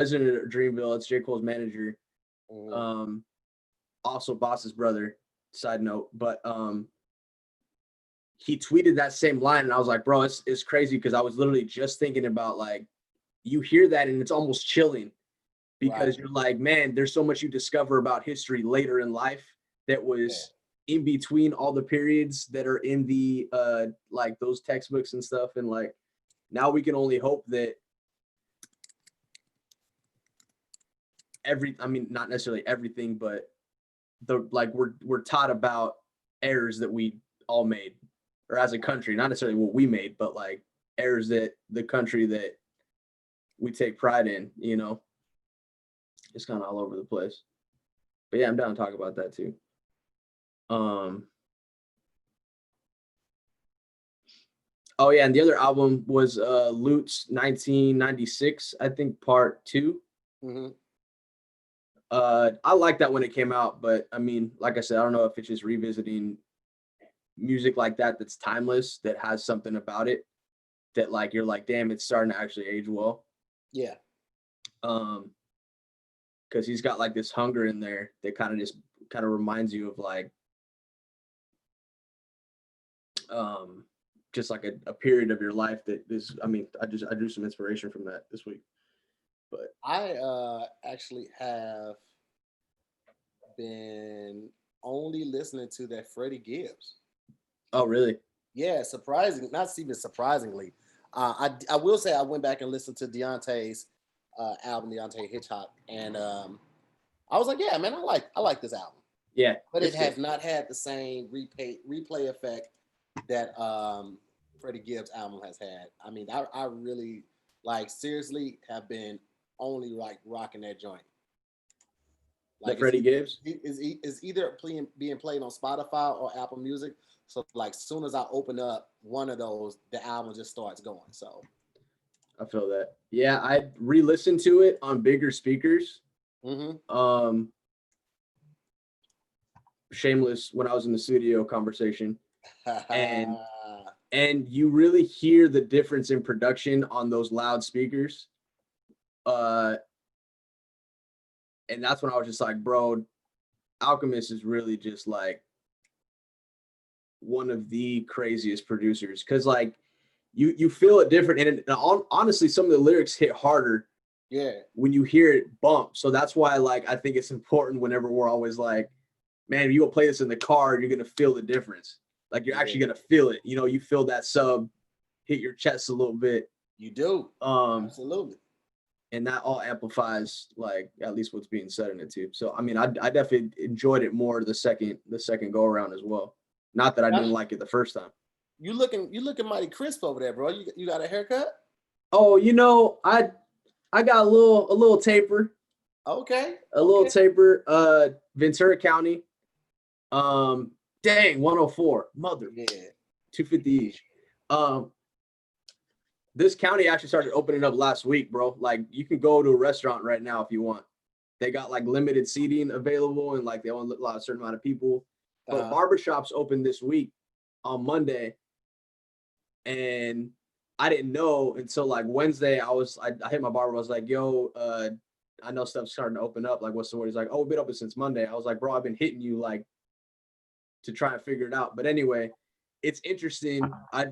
president of Dreamville. It's J. Cole's manager. Mhm. Also Boss's brother, side note. But he tweeted that same line, and I was like, bro, it's crazy, because I was literally just thinking about, like, you hear that and it's almost chilling, because Right. you're like, man, there's so much you discover about history later in life that Yeah. was in between all the periods that are in the like those textbooks and stuff. And like, now we can only hope that I mean, not necessarily everything, but we're taught about errors that we all made, or as a country, not necessarily what we made, but like errors that the country that we take pride in, it's kind of all over the place. But yeah, I'm down to talk about that too. Oh yeah, and the other album was Lutz 1996, I think, part 2. Mm-hmm. I liked that when it came out, but I mean, like I said, I don't know if it's just revisiting music like that that's timeless, that has something about it that, like, you're like, damn, it's starting to actually age well. Yeah. Because he's got like this hunger in there that kind of reminds you of like just like a period of your life that is, I mean, I drew some inspiration from that this week. But I actually have been only listening to that Freddie Gibbs. oh really? Yeah, surprising, not even surprisingly. I will say I went back and listened to Deontay's album, Deontay Hitchcock, and I was like, yeah, man, I like this album. Yeah, But it has good. not had the same replay effect that Freddie Gibbs album has had. I mean, I really, like, seriously have been only like rocking that joint. The Like, Freddie Gibbs? is either being played on Spotify or Apple Music. So like, soon as I open up one of those, the album just starts going. So I feel that. Yeah, I re-listened to it on bigger speakers. mm-hmm. Shameless when I was in the studio conversation. and and you really hear the difference in production on those loudspeakers. And that's when I was just like, bro, Alchemist is really just like one of the craziest producers, because like you feel it different, and honestly, some of the lyrics hit harder when you hear it bump. So that's why, like, I think it's important whenever we're always like, man, if you go play this in the car, you're gonna feel the difference. Like, you're actually gonna feel it. You feel that sub hit your chest a little bit. You do. Absolutely. And that all amplifies, like, at least what's being said in it too. So I mean, I definitely enjoyed it more the second go around as well. Not that I didn't like it the first time. You looking mighty crisp over there, bro. You got a haircut? Oh, I got a little taper. Okay. A little taper. Ventura County. Dang, 104. Mother. Yeah. 250 each. This county actually started opening up last week, bro. Like, you can go to a restaurant right now if you want. They got like limited seating available, and like they only allow a certain amount of people. But barbershops opened this week on Monday, and I didn't know until like Wednesday. I hit my barber. I was like, yo, I know stuff's starting to open up. Like, what's the word? He's like, oh, we've been open since Monday. I was like, bro, I've been hitting you like to try and figure it out. But anyway, it's interesting. I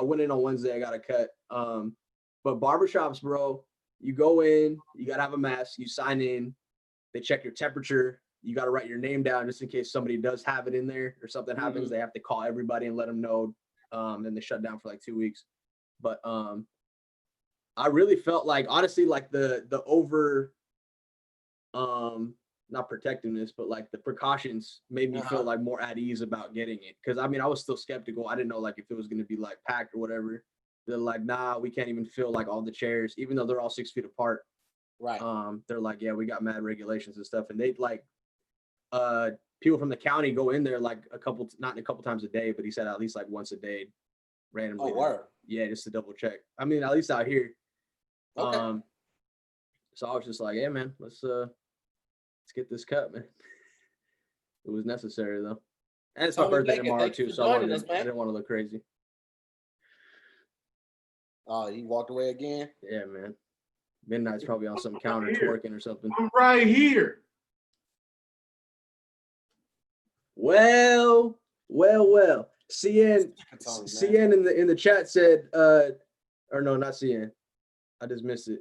went in on Wednesday. I got a cut. But barbershops, bro, you go in, you gotta have a mask. You sign in. They check your temperature. You got to write your name down just in case somebody does have it in there or something happens. They have to call everybody and let them know. Then they shut down for like 2 weeks. But I really felt like, honestly, like the over, not protectiveness, but like the precautions made me feel like more at ease about getting it. Because I mean, I was still skeptical. I didn't know like if it was going to be like packed or whatever. They're like, nah, we can't even fill like all the chairs, even though they're all 6 feet apart. Right. They're like, yeah, we got mad regulations and stuff, and they like people from the county go in there like not a couple times a day, but he said at least like once a day, randomly. Oh, word. Yeah, just to double check. I mean, at least out here. Okay. So I was just like, yeah, man, let's get this cut, man. It was necessary though, and it's my birthday tomorrow too, so I didn't want to look crazy. Oh, he walked away again? Yeah, man. Midnight's probably on some counter twerking or something. I'm right here. Well. CN in the chat said, or no, not CN. I just missed it.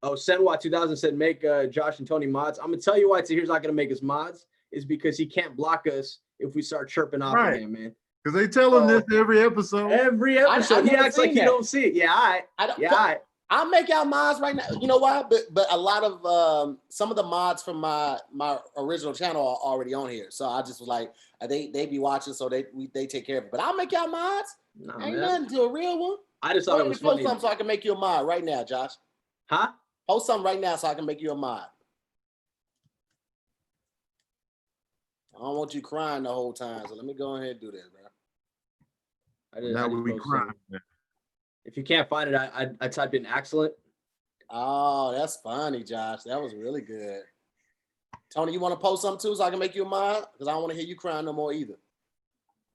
Oh, Senwa 2000 said make Josh and Tony mods. I'm gonna tell you why Tahir's not gonna make us mods is because he can't block us if we start chirping off again, man. Because they tell him this every episode. Every episode, he acts like he don't see it. Yeah, all right. I'll make y'all mods right now. You know why? But a lot of some of the mods from my original channel are already on here. So I just was like, they be watching, so they take care of it. But I'll make y'all mods. Ain't nothing to a real one. I just thought it was funny. Post something so I can make you a mod right now, Josh. Huh? Post something right now so I can make you a mod. I don't want you crying the whole time, so let me go ahead and do this, bro. Now we crying. If you can't find it, I typed in excellent. Oh, that's funny, Josh. That was really good. Tony, you want to post something too so I can make you a mod? Because I don't want to hear you crying no more either.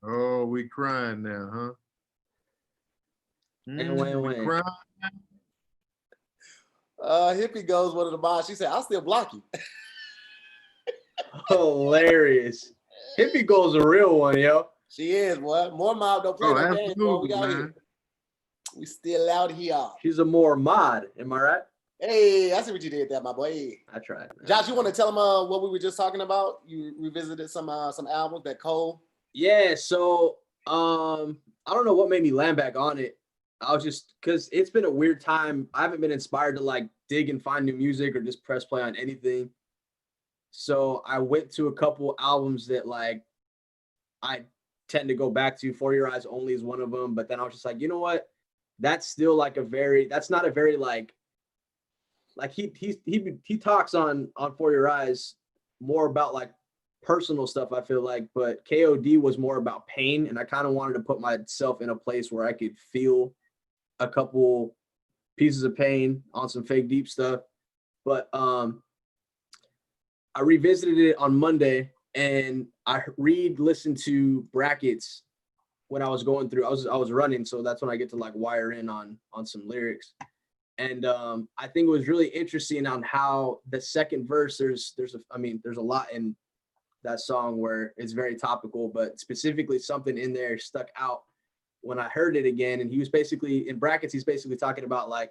Oh, we crying now, huh? And when. Crying. Hippie goes one of the mods. She said, I'll still block you. Hilarious. Hippie goes a real one, yo. She is, boy. More mob don't play no games, boy. We out here. We still out here. She's a more mod, am I right? Hey, I see what you did there, my boy. I tried. Josh, you want to tell them what we were just talking about? You revisited some albums that Cole. Yeah, so I don't know what made me land back on it. I was just because it's been a weird time. I haven't been inspired to like dig and find new music or just press play on anything. So I went to a couple albums that like I tend to go back to. For Your Eyes Only is one of them, but then I was just like, you know what? That's still like that's not a very like he talks on For Your Eyes more about like personal stuff, I feel like, but KOD was more about pain, and I kind of wanted to put myself in a place where I could feel a couple pieces of pain on some fake deep stuff. But I revisited it on Monday, and I listened to Brackets when I was going through. I was running, so that's when I get to like wire in on some lyrics. And I think it was really interesting on how the second verse, there's a lot in that song where it's very topical, but specifically something in there stuck out when I heard it again. And he was basically in Brackets, he's basically talking about like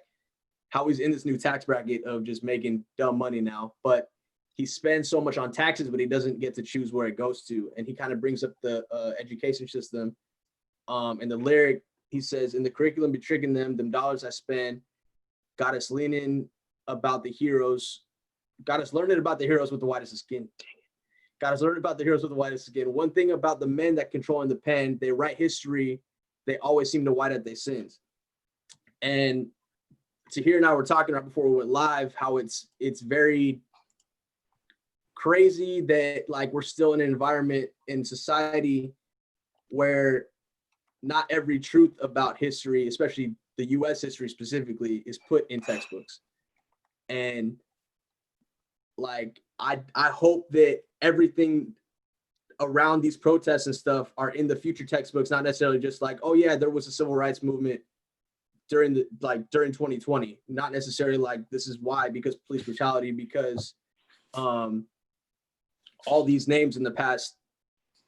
how he's in this new tax bracket of just making dumb money now, but he spends so much on taxes, but he doesn't get to choose where it goes to. And he kind of brings up the education system. And the lyric, he says, in the curriculum be tricking them dollars I spend, got us learning about the heroes with the whitest skin. Dang it. Got us learning about the heroes with the whitest skin. One thing about the men that control in the pen, they write history, they always seem to white out their sins. And Tahir and I were talking right before we went live, how it's very crazy that like we're still in an environment in society where not every truth about history, especially the US history specifically, is put in textbooks. And like I hope that everything around these protests and stuff are in the future textbooks, not necessarily just like, oh yeah, there was a civil rights movement during 2020, not necessarily like this is why, because police brutality, because all these names in the past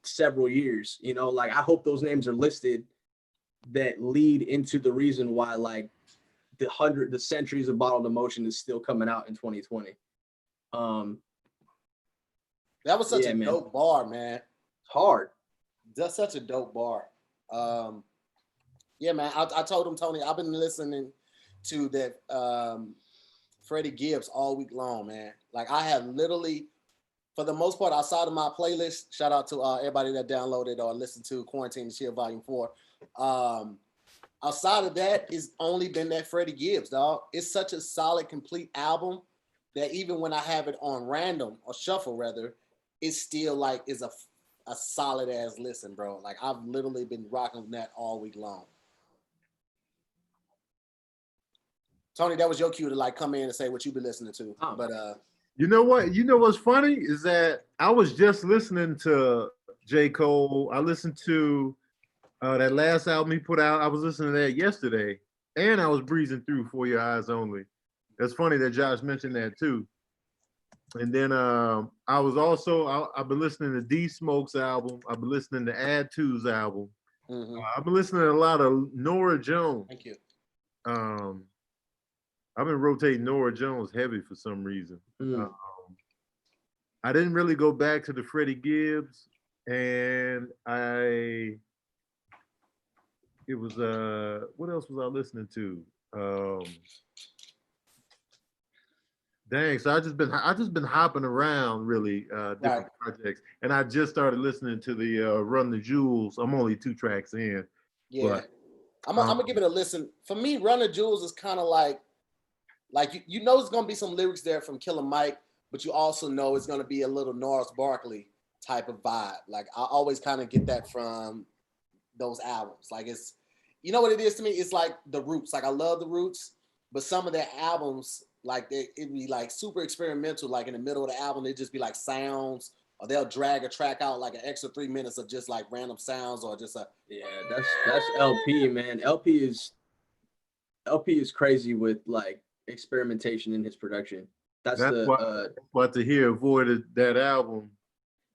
several years, you know, like I hope those names are listed that lead into the reason why like the centuries of bottled emotion is still coming out in 2020. That was such a dope bar, man. It's hard. That's such a dope bar. Yeah, man. I told him, Tony, I've been listening to that Freddie Gibbs all week long, man. Like I have literally, for the most part, outside of my playlist, shout out to everybody that downloaded or listened to Quarantine Chill Volume 4. Outside of that, it's only been that Freddie Gibbs, dog. It's such a solid, complete album that even when I have it on random or shuffle rather, it still like is a solid ass listen, bro. Like I've literally been rocking that all week long. Tony, that was your cue to like come in and say what you've been listening to. Oh. But you know what? You know what's funny is that I was just listening to J. Cole. I listened to that last album he put out. I was listening to that yesterday, and I was breezing through For Your Eyes Only. That's funny that Josh mentioned that too. And then I was also I've been listening to D Smoke's album. I've been listening to Add Two's album. I've been listening to a lot of Nora Jones. Thank you. I've been rotating Nora Jones heavy for some reason. Mm. I didn't really go back to the Freddie Gibbs, and it was what else was I listening to? Dang, so I just been hopping around really different projects, and I just started listening to the Run the Jewels. I'm only 2 tracks in. Yeah, but, I'm gonna give it a listen. For me, Run the Jewels is kind of like you know it's gonna be some lyrics there from Killer Mike, but you also know it's gonna be a little Norris Barkley type of vibe. Like I always kind of get that from those albums. Like it's, you know what it is to me? It's like the Roots. Like I love the Roots, but some of their albums, like it'd be like super experimental. Like in the middle of the album, it'd just be like sounds, or they'll drag a track out like an extra 3 minutes of just like random sounds, or just a that's LP, man. LP is crazy with like experimentation in his production. That's why to hear avoided that album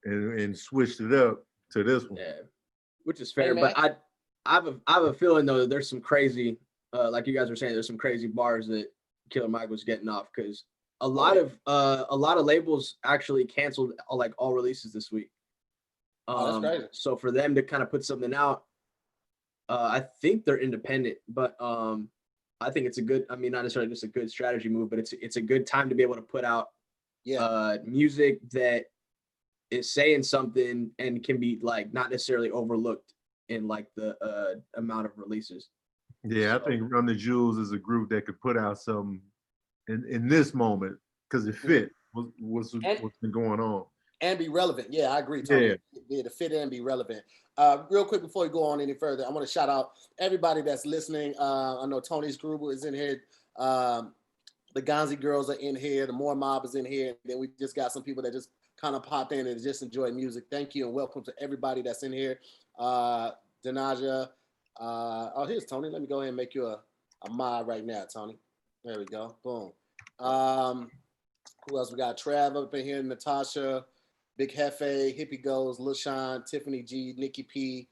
and switched it up to this one. Yeah, which is fair. Hey, but I have a feeling though that there's some crazy, like you guys were saying, there's some crazy bars that Killer Mike was getting off, because a lot of labels actually canceled all releases this week. That's crazy. So for them to kind of put something out, I think they're independent, but I think it's a good, I mean, not necessarily just a good strategy move, but it's a good time to be able to put out music that is saying something and can be like not necessarily overlooked in like the amount of releases. Yeah, so, I think Run the Jewels is a group that could put out something in this moment because it fit what's been going on. And be relevant. Yeah, I agree, Tony. Yeah, to fit and be relevant. Real quick before we go on any further, I want to shout out everybody that's listening. I know Tony's Gruber is in here. The Gonzi girls are in here. The More Mob is in here. And then we just got some people that just kind of popped in and just enjoy music. Thank you and welcome to everybody that's in here. Danaja. Oh, here's Tony. Let me go ahead and make you a mod right now, Tony. There we go. Boom. Who else we got? Trav up in here. Natasha. Big Hefe, Hippie Goes, Lil Sean, Tiffany G, Nikki P,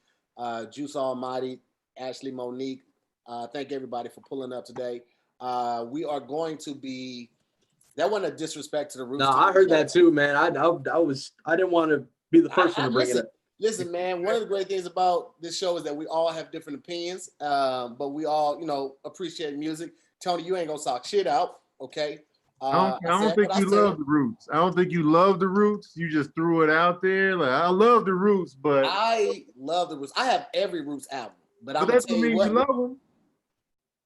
Juice Almighty, Ashley Monique. Thank everybody for pulling up today. We are going to be, that wasn't a disrespect to the Roots. No, I heard that too, man. I didn't want to be the first one to bring it up. Listen, man, one of the great things about this show is that we all have different opinions, but we all, appreciate music. Tony, you ain't gonna talk shit out, okay? I don't think you love the Roots. I don't think you love the Roots. You just threw it out there. Like, I love the Roots, but I love the Roots. I have every Roots album, but I'm gonna tell you what, you love them.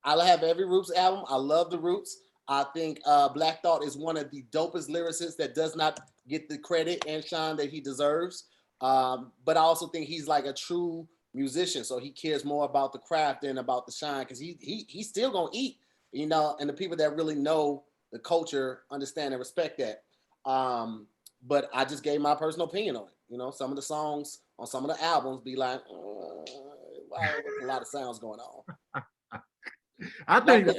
I have every Roots album. I love the Roots. I think Black Thought is one of the dopest lyricists that does not get the credit and shine that he deserves. But I also think he's like a true musician, so he cares more about the craft than about the shine, because he's still gonna eat, and the people that really know the culture understand and respect that. But I just gave my personal opinion on it. Some of the songs on some of the albums be like, wow, there's a lot of sounds going on. I think the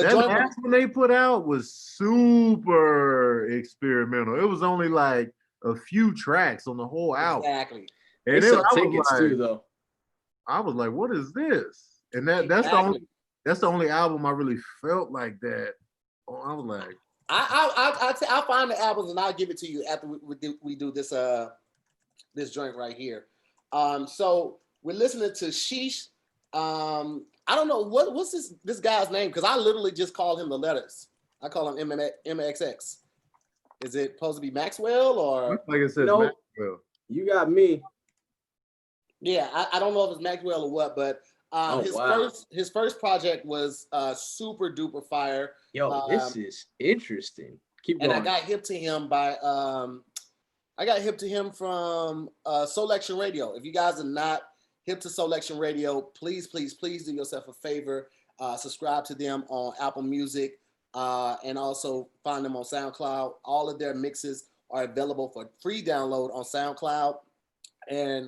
last one they put out was super experimental. It was only like a few tracks on the whole album. Exactly. And then tickets too, though. I was like, what is this? And that's the only album I really felt like that. I was like, I'll find the albums and I'll give it to you after we do this this joint right here. So we're listening to Sheesh. I don't know what's this guy's name, because I literally just call him the letters. I call him MXX. Is it supposed to be Maxwell or? Like I said, no, Maxwell. You got me. Yeah, I don't know if it's Maxwell or what, but his first project was super duper fire. Yo, this is interesting. Keep going. And I got hip to him from Selection Radio. If you guys are not hip to Selection Radio, please do yourself a favor. Subscribe to them on Apple Music and also find them on SoundCloud. All of their mixes are available for free download on SoundCloud,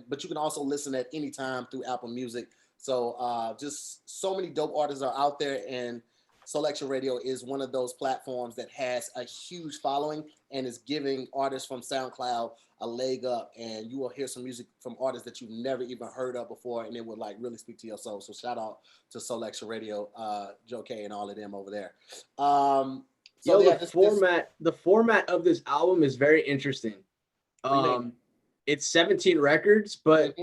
but you can also listen at any time through Apple Music. So just so many dope artists are out there, and Selection Radio is one of those platforms that has a huge following and is giving artists from SoundCloud a leg up, and you will hear some music from artists that you've never even heard of before, and it would like really speak to your soul. So shout out to Selection Radio, Joe K and all of them over there. So yeah, the format of this album is very interesting. It's 17 records, but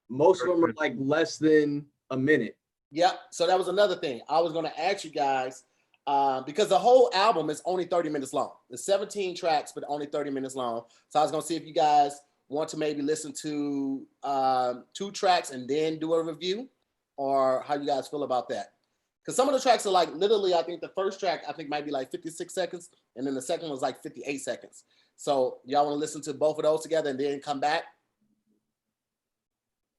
most of them are like less than a minute. Yep. So that was another thing I was going to ask you guys, because the whole album is only 30 minutes long. It's 17 tracks, but only 30 minutes long. So I was going to see if you guys want to maybe listen to 2 tracks and then do a review, or how you guys feel about that. Because some of the tracks are like literally, I think the first track might be like 56 seconds, and then the second was like 58 seconds. So y'all want to listen to both of those together and then come back?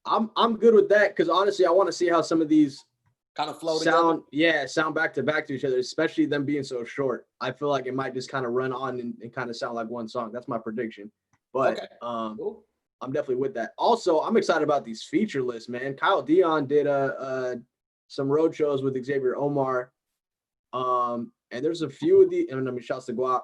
I'm good with that, because honestly, I want to see how some of these kind of flow sound together. Yeah, sound back to each other, especially them being so short. I feel like it might just kind of run on and kind of sound like one song. That's my prediction. But okay. Cool. I'm definitely with that. Also, I'm excited about these feature lists, man. Kyle Dion did some road shows with Xavier Omar. And there's a few of the, and I mean, shouts to Guap,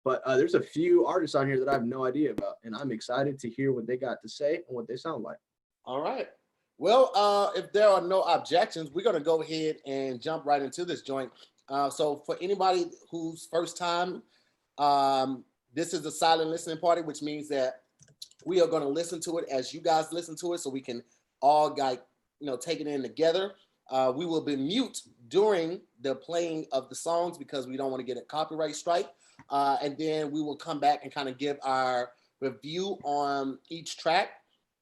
but there's a few artists on here that I have no idea about, and I'm excited to hear what they got to say and what they sound like. All right. Well, if there are no objections, we're going to go ahead and jump right into this joint. So for anybody who's first time, this is a silent listening party, which means that we are going to listen to it as you guys listen to it, so we can all take it in together. We will be mute during the playing of the songs because we don't want to get a copyright strike. And then we will come back and kind of give our review on each track.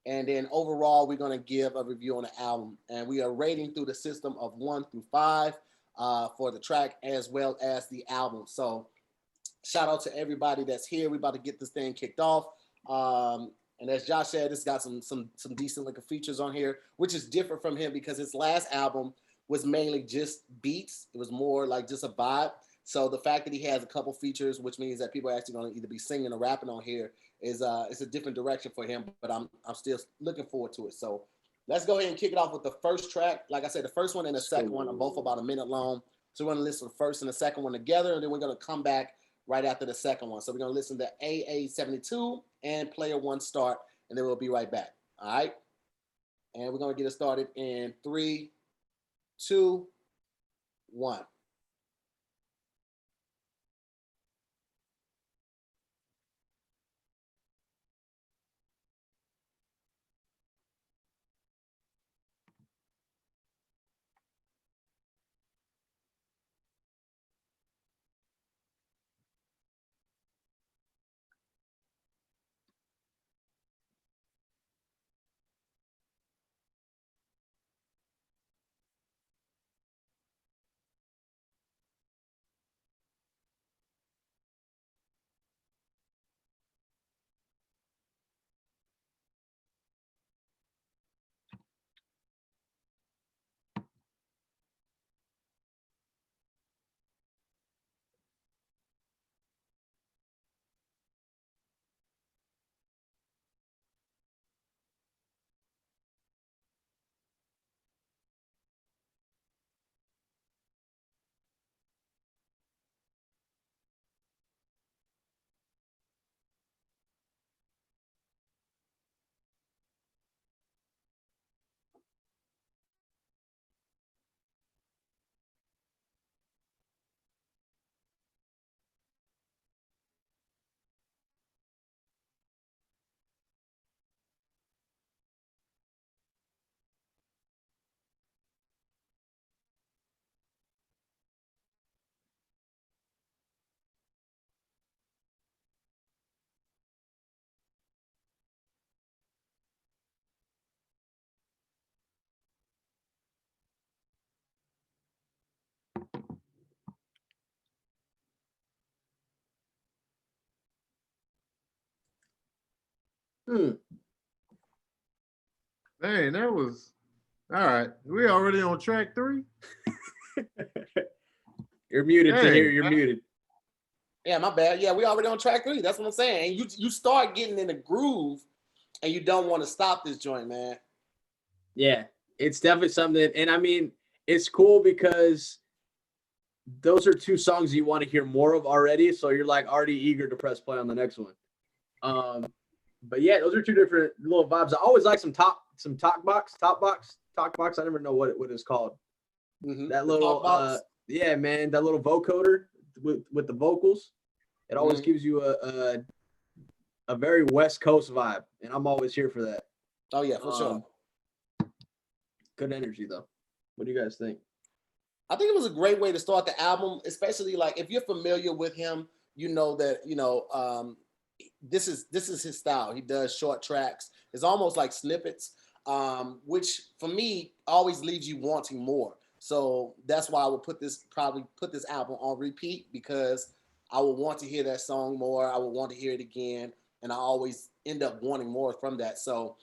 And then overall, we're going to give a review on the album. And we are rating through the system of 1 through 5 for the track as well as the album. So shout out to everybody that's here. We're about to get this thing kicked off. And as Josh said, it's got some decent looking features on here, which is different from him because his last album was mainly just beats. It was more like just a vibe. So the fact that he has a couple features, which means that people are actually going to either be singing or rapping on here, is it's a different direction for him. But I'm still looking forward to it. So let's go ahead and kick it off with the first track. Like I said, the first one and the second one are both about a minute long. So we're going to listen to the first and the second one together, and then we're going to come back right after the second one. So we're going to listen to AA72 and Player One Start, and then we'll be right back. All right. And we're going to get it started in 3, 2, 1. Dang, that was all right. We already on track 3. You're muted, Tahir. You're muted. Yeah, my bad. Yeah, we already on track 3. That's what I'm saying. And you start getting in the groove, and you don't want to stop this joint, man. Yeah, it's definitely something. And I mean, it's cool because those are two songs you want to hear more of already. So you're like already eager to press play on the next one. But yeah, those are two different little vibes. I always like some talk box. I never know what it's called. Mm-hmm. That little yeah, man, that little vocoder with the vocals. It always gives you a very West Coast vibe, and I'm always here for that. Oh yeah, for sure. Good energy though. What do you guys think? I think it was a great way to start the album, especially like if you're familiar with him, you know that this is his style. He does short tracks. It's almost like snippets, which for me always leaves you wanting more. So that's why I would probably put this album on repeat, because I would want to hear that song more. I would want to hear it again, and I always end up wanting more from that. So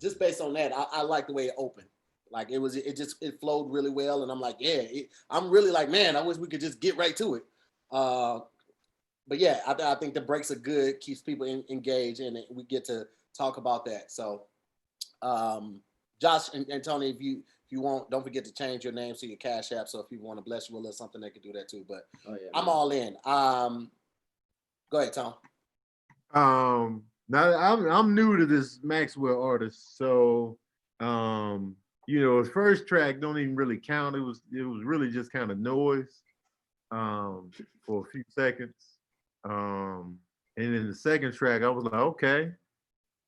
just based on that, I like the way it opened. Like it flowed really well, and I'm like, yeah, I'm really like, man, I wish we could just get right to it. But yeah, I think the breaks are good, keeps people engaged, and we get to talk about that. So, Josh and Tony, if you want, don't forget to change your name to your Cash App. So if people want to bless you with a little something, they can do that too. But I'm all in. Go ahead, Tom. Now I'm new to this Maxwell artist, so his first track don't even really count. It was really just kind of noise for a few seconds. And then the second track, I was like, okay,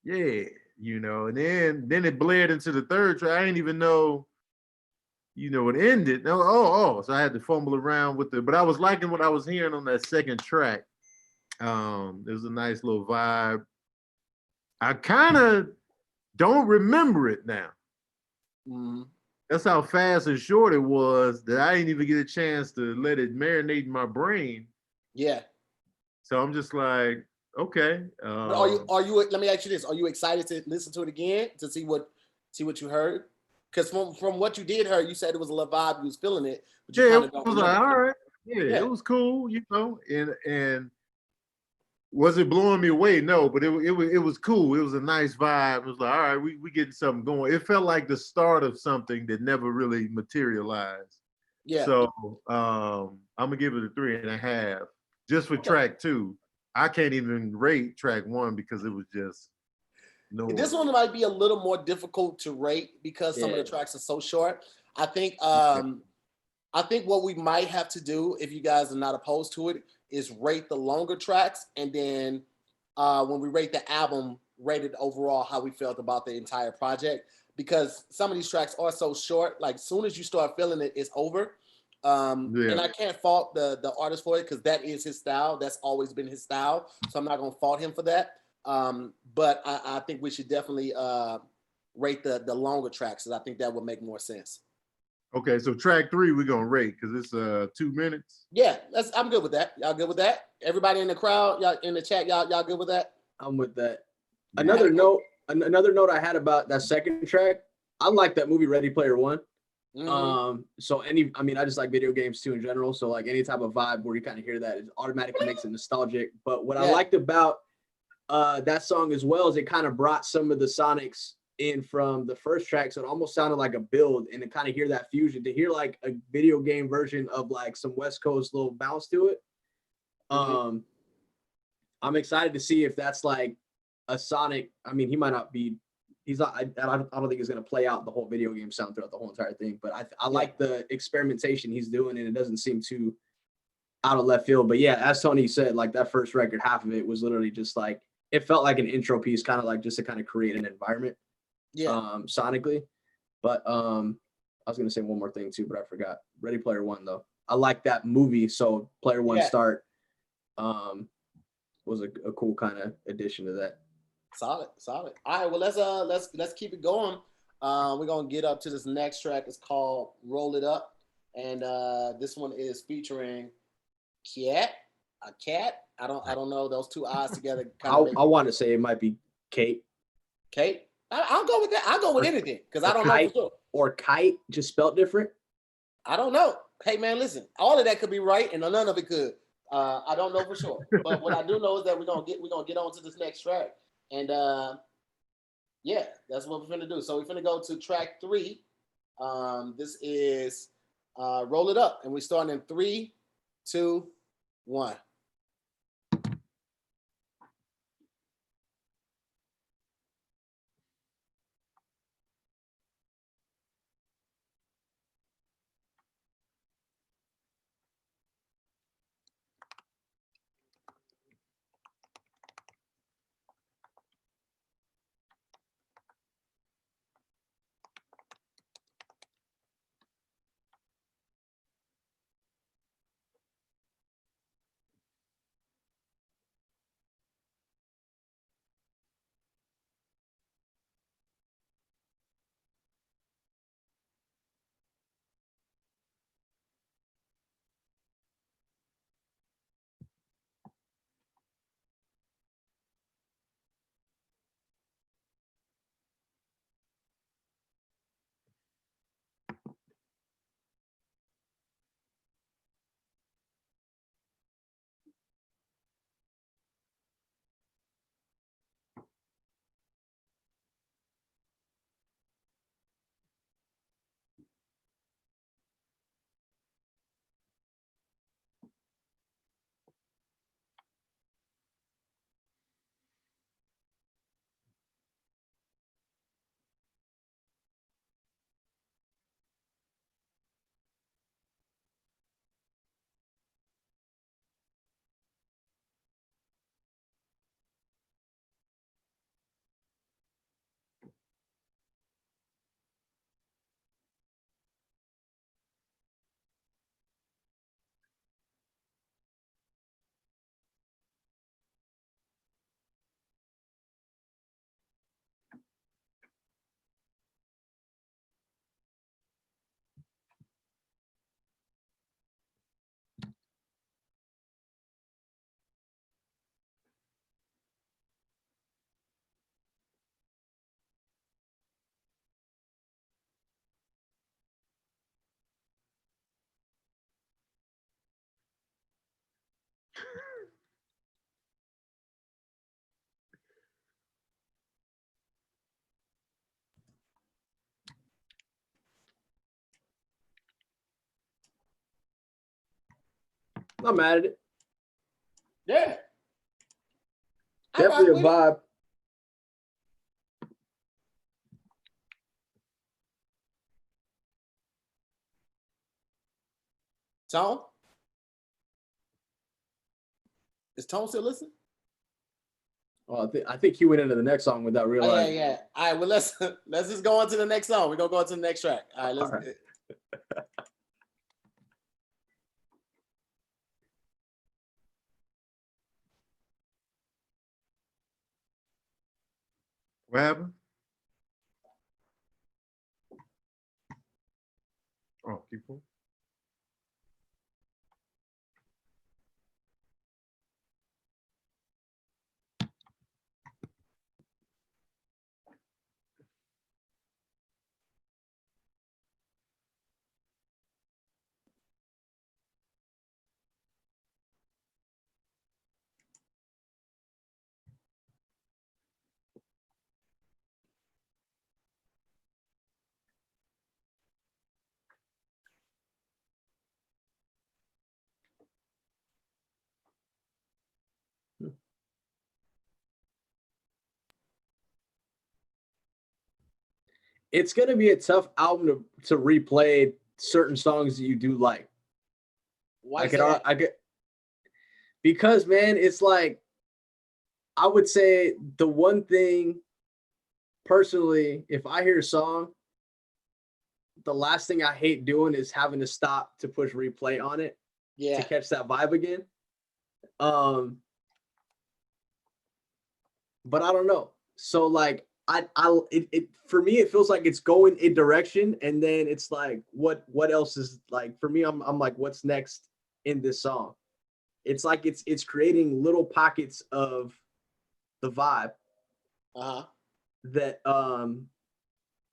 yeah, and then it bled into the third track. I didn't even know, it ended. So I had to fumble around with it, but I was liking what I was hearing on that second track. It was a nice little vibe. I kind of don't remember it now. Mm-hmm. That's how fast and short it was that I didn't even get a chance to let it marinate in my brain. Yeah. So I'm just like, okay. Are you? Let me ask you this: are you excited to listen to it again to see what you heard? Because from what you did hear, you said it was a little vibe. You was feeling it. But you it was like, all right, yeah, it was cool, and was it blowing me away? No, but it was cool. It was a nice vibe. It was like, all right, we getting something going. It felt like the start of something that never really materialized. Yeah. So I'm gonna give it a 3.5. Just for track 2. I can't even rate track 1 because it was just no. This one might be a little more difficult to rate because some of the tracks are so short. I think what we might have to do, if you guys are not opposed to it, is rate the longer tracks, and then when we rate the album, rate it overall how we felt about the entire project. Because some of these tracks are so short, like soon as you start feeling it, it's over. And I can't fault the artist for it because that is his style. That's always been his style. So I'm not gonna fault him for that. But I think we should definitely rate the longer tracks, because I think that would make more sense. Okay, so track 3 we're gonna rate because it's 2 minutes. Yeah, I'm good with that. Y'all good with that? Everybody in the crowd, y'all in the chat, y'all good with that? I'm with that. Another note I had about that second track, I like that movie Ready Player One. Mm-hmm. So I just like video games too in general. So like any type of vibe where you kind of hear that, it automatically makes it nostalgic. But what I liked about that song as well is it kind of brought some of the sonics in from the first track, so it almost sounded like a build, and to kind of hear that fusion, to hear like a video game version of like some West Coast little bounce to it. Mm-hmm. I'm excited to see if that's like a Sonic. I mean, he might not be. He's not. I don't think he's going to play out the whole video game sound throughout the whole entire thing. But I like the experimentation he's doing, and it doesn't seem too out of left field. But yeah, as Tony said, like that first record, half of it was literally just like it felt like an intro piece, kind of like just to kind of create an environment. Sonically. But I was gonna say one more thing too, but I forgot. Ready Player One though. I like that movie, so Player One start was a cool kind of addition to that. Solid. All right, well let's keep it going. We're gonna get up to this next track. It's called Roll It Up. And this one is featuring a cat. I don't know those two eyes together. I want to say it might be Kate. I'll go with that. I'll go with anything because I don't know for sure. Or kite, just spelled different. I don't know. Hey man, listen, all of that could be right, and none of it could. I don't know for sure. But what I do know is that we're gonna get on to this next track, and that's what we're gonna do. So we're gonna go to track 3. This is Roll it up, and we starting in 3, 2, 1. Not mad at it. Yeah. Definitely a vibe. Tone? Is Tone still listening? Oh, I think he went into the next song without Oh, realizing. yeah. All right, well, let's just go on to the next song. We're gonna go on to the next track. All right, let's. All right. What happened? Oh, keep going. It's gonna be a tough album to replay certain songs that you do like. Why is that? I could because man, it's like I would say the one thing personally, if I hear a song, the last thing I hate doing is having to stop to push replay on it Yeah. to catch that vibe again. But I don't know. So like it for me it feels like it's going a direction and then it's like what else is like for me I'm like what's next in this song? It's like it's creating little pockets of the vibe Uh-huh. that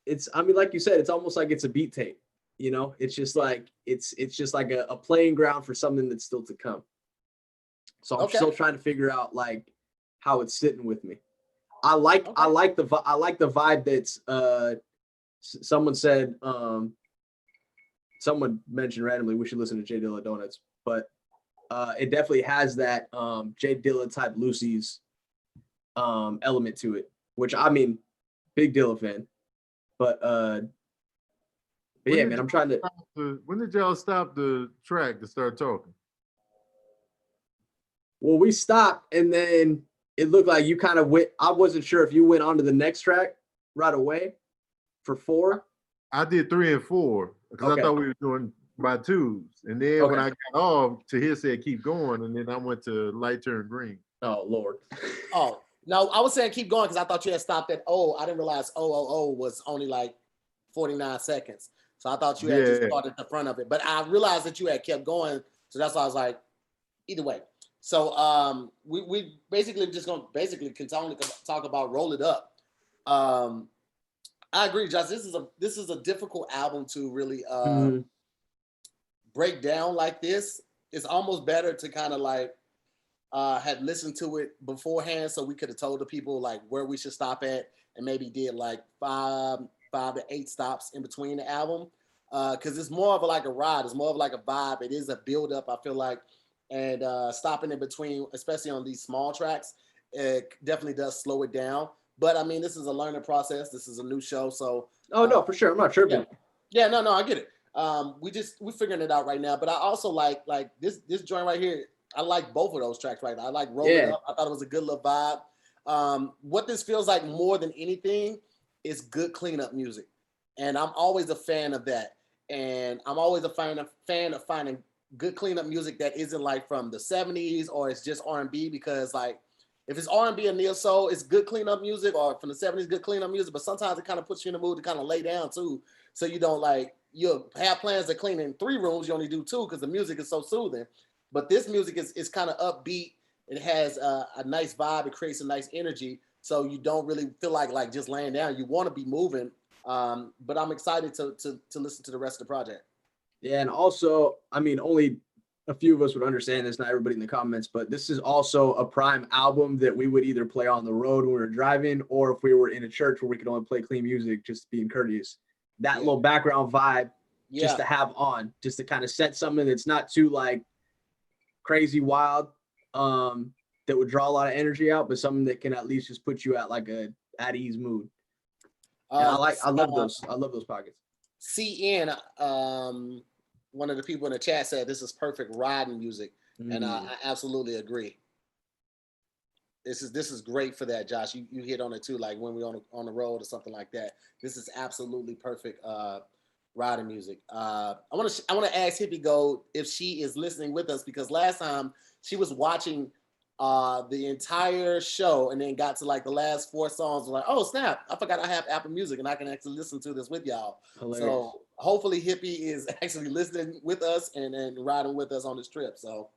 it's I mean like you said it's almost like it's a beat tape, you know? It's just like it's just like a playing ground for something that's still to come. So I'm still trying to figure out like how it's sitting with me. I like the vibe that's someone said someone mentioned randomly we should listen to J Dilla Donuts, but it definitely has that J Dilla type Lucy's element to it, which I mean, big Dilla fan. But yeah, man, I'm trying to. When did y'all stop the track to start talking? Well, we stopped, and then it looked like you kind of went. I wasn't sure if you went on to the next track right away for 4. I did 3 and 4 because Okay. I thought we were doing by 2s, and then when I got off, Tahir said keep going, and then I went to light turn green. Oh Lord. Oh no, I was saying keep going because I thought you had stopped at I didn't realize 000 was only like 49 seconds. So I thought you had just started at the front of it. But I realized that you had kept going. So that's why I was like, either way. So we basically just gonna can only talk about Roll It Up. I agree, Josh. This is a difficult album to really break down like this. It's almost better to kind of like had listened to it beforehand, so we could have told the people like where we should stop at, and maybe did like 5 to 8 stops in between the album, because it's more of like a ride. It's more of like a vibe. It is a build up, I feel like, and stopping in between, especially on these small tracks, it definitely does slow it down. But I mean, this is a learning process. This is a new show, so no, for sure, I'm not tripping. Yeah, no, I get it. We're figuring it out right now. But I also like this joint right here. I like both of those tracks right now. I like Roll It Up. I thought it was a good little vibe. What this feels like more than anything is good cleanup music. And I'm always a fan of that. And I'm always a fan of finding good cleanup music that isn't like from the 70s or it's just R&B, because like if it's R&B and neo soul, it's good cleanup music, or from the 70s, good cleanup music. But sometimes it kind of puts you in the mood to kind of lay down too. So you don't like, you'll have plans to clean in 3 rooms. You only do 2 because the music is so soothing. But this music is kind of upbeat. It has a nice vibe. It creates a nice energy. So you don't really feel like just laying down. You want to be moving. But I'm excited to listen to the rest of the project. Yeah, and also, I mean, only a few of us would understand this, not everybody in the comments, but this is also a prime album that we would either play on the road when we were driving, or if we were in a church where we could only play clean music, just being courteous. That little background vibe just to have on, just to kind of set something that's not too like crazy wild, that would draw a lot of energy out, but something that can at least just put you at like a at ease mood. And I love those pockets. CN, one of the people in the chat said this is perfect riding music, and I absolutely agree. This is great for that, Josh. You hit on it too, like when we're on the road or something like that. This is absolutely perfect riding music. I want to ask Hippie Gold if she is listening with us, because last time she was watching the entire show and then got to like the last 4 songs. Was like, oh snap! I forgot I have Apple Music and I can actually listen to this with y'all. Hilarious. So hopefully Hippie is actually listening with us and riding with us on this trip. So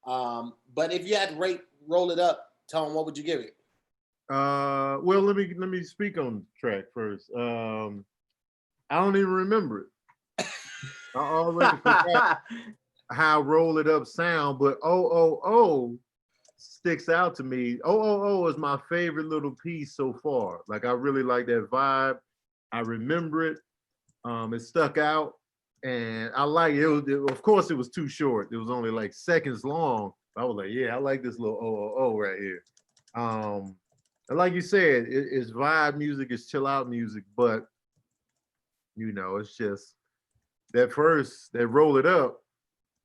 but if you had to rate Roll It Up, Tone, what would you give it? Well, let me speak on the track first. I don't even remember it. I already forgot how Roll It Up sound, but oh sticks out to me. Oh is my favorite little piece so far. Like I really like that vibe. I remember it. It stuck out, and I like it. Of course, it was too short. It was only like seconds long. I was like, yeah, I like this little oh right here. And like you said, it's vibe music, it's chill out music, but it's just that Roll It Up.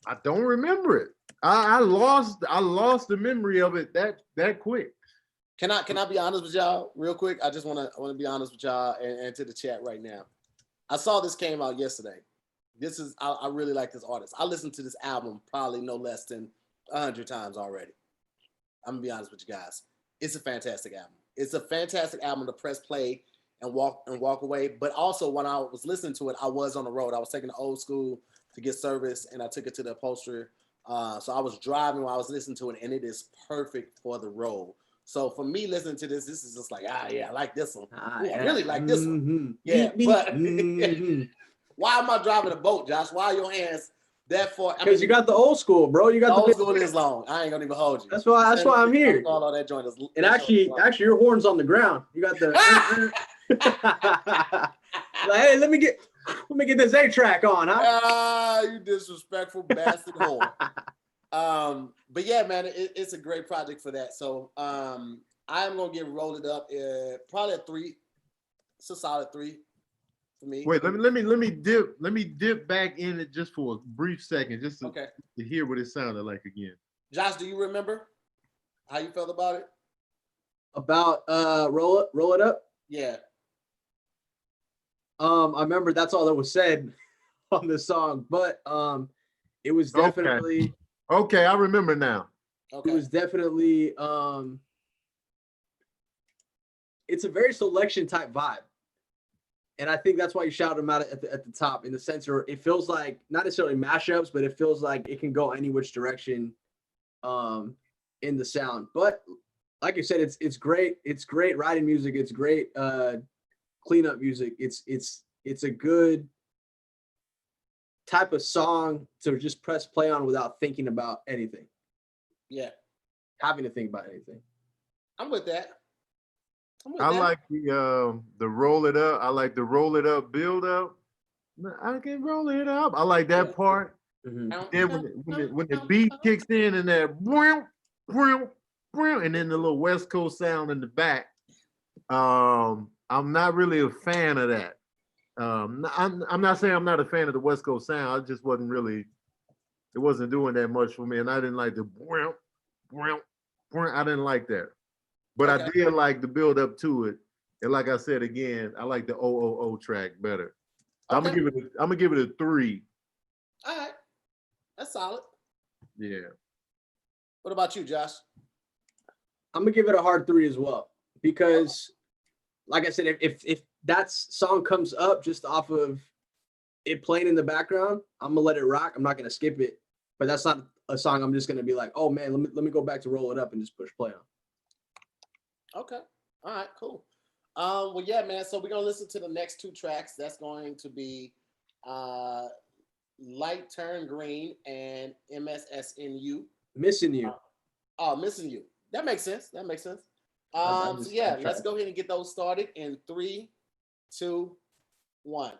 I don't remember it. I lost the memory of it that quick. Can I be honest with y'all real quick? I just want to be honest with y'all and to the chat right now. I saw this came out yesterday. I really like this artist. I listened to this album probably no less than 100 times already. I'm gonna be honest with you guys. It's a fantastic album. It's a fantastic album to press play and walk away. But also when I was listening to it, I was on the road. I was taking the old school to get service, and I took it to the upholsterer. So I was driving while I was listening to it, and it is perfect for the road. So for me listening to this is just like, yeah, I like this one. Ooh, I really like this one. Yeah, but why am I driving a boat, Josh? Why are your hands that far? Because you got the old school, bro. You got the old school is long. I ain't gonna even hold you. That's why I'm here. All that joint is, and actually, your horn's on the ground. You got the like, hey, let me get. Let me get this A track on, huh? Ah, you disrespectful bastard whore. But yeah, man, it's a great project for that. So I'm gonna get Roll It Up. Probably a 3. It's a solid 3 for me. Wait, let me dip back in it just for a brief second, just to, Okay. to hear what it sounded like again. Josh, do you remember how you felt about it? About roll it up. Yeah. I remember that's all that was said on the song, but it was definitely Okay, I remember now. Okay. it was definitely it's a very selection type vibe. And I think that's why you shout them out at the top, in the sense where it feels like not necessarily mashups, but it feels like it can go any which direction in the sound. But like I said, it's great. It's great riding music. It's great cleanup music. It's a good type of song to just press play on without thinking about anything. Yeah. Having to think about anything. I'm with that. I like the roll it up. I like the roll it up build up. I can roll it up. I like that part. Mm-hmm. Then when the beat kicks in and that and then the little West Coast sound in the back, I'm not really a fan of that. I'm not saying I'm not a fan of the West Coast sound. I just wasn't really, it wasn't doing that much for me, and I didn't like the I didn't like that. But I did like the build up to it. And like I said again, I like the OOO track better. So I'm gonna give it a 3. All right. That's solid. Yeah. What about you, Josh? I'm gonna give it a hard 3 as well, because like I said, if that song comes up just off of it playing in the background, I'm gonna let it rock. I'm not gonna skip it. But that's not a song I'm just gonna be like, oh man, let me go back to Roll It Up and just push play on. Okay. All right, cool. Well, yeah, man. So we're gonna listen to the next 2 tracks. That's going to be Light Turn Green and MXXWLL. Missing You. Missing You. That makes sense. So I yeah, let's tried. go ahead and get those started in 3, 2, 1.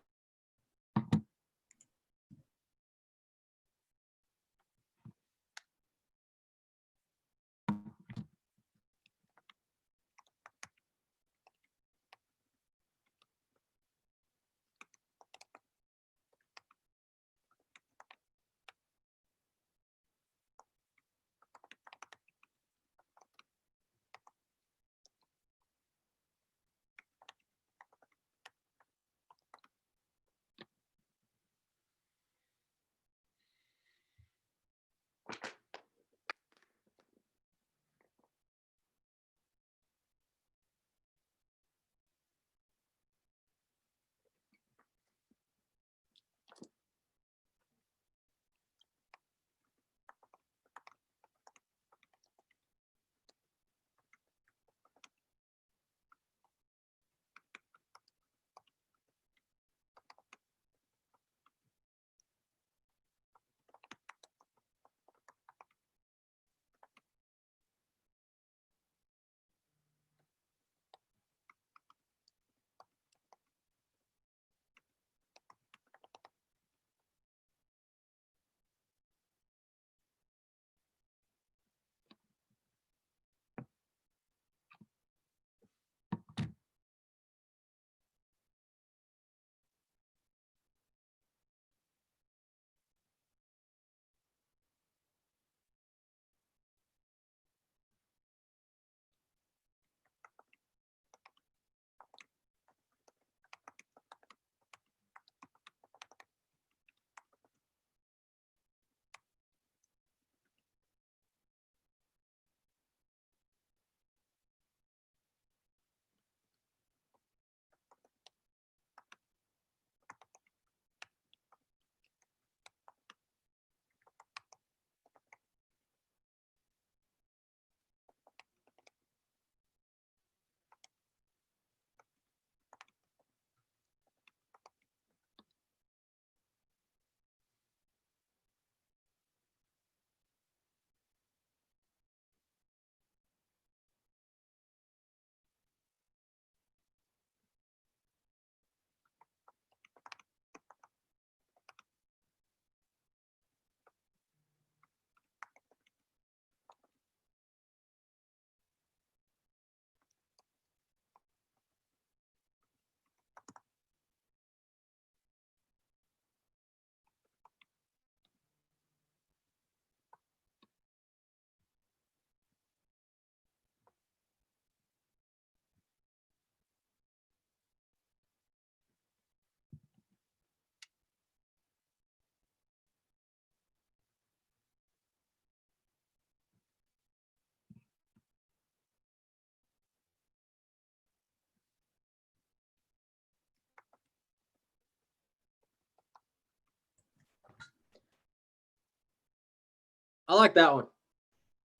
I like that one.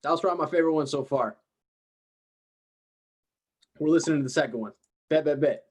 That was probably my favorite one so far. We're listening to the second one. Bet, bet, bet.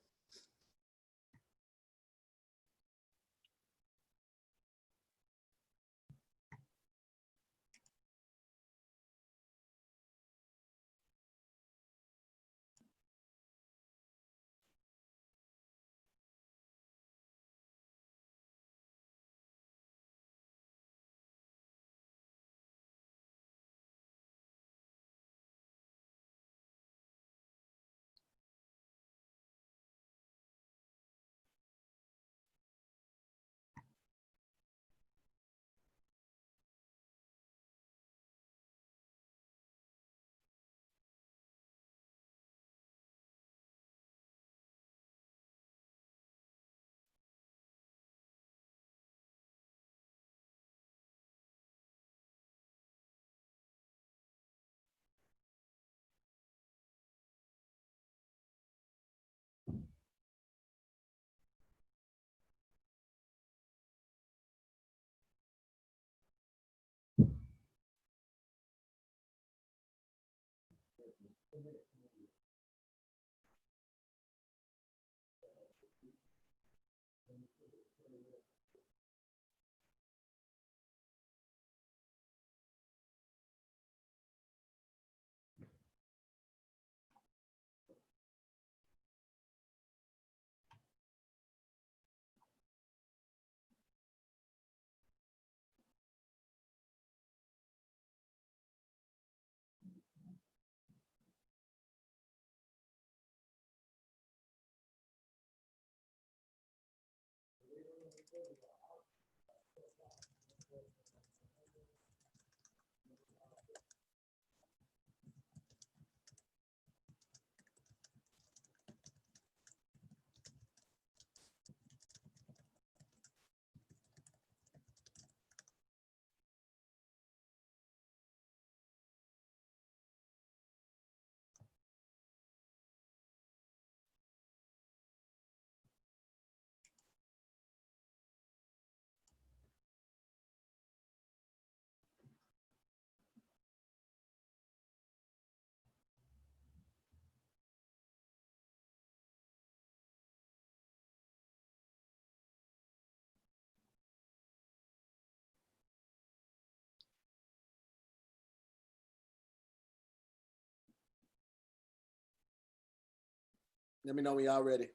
Let me know when y'all ready.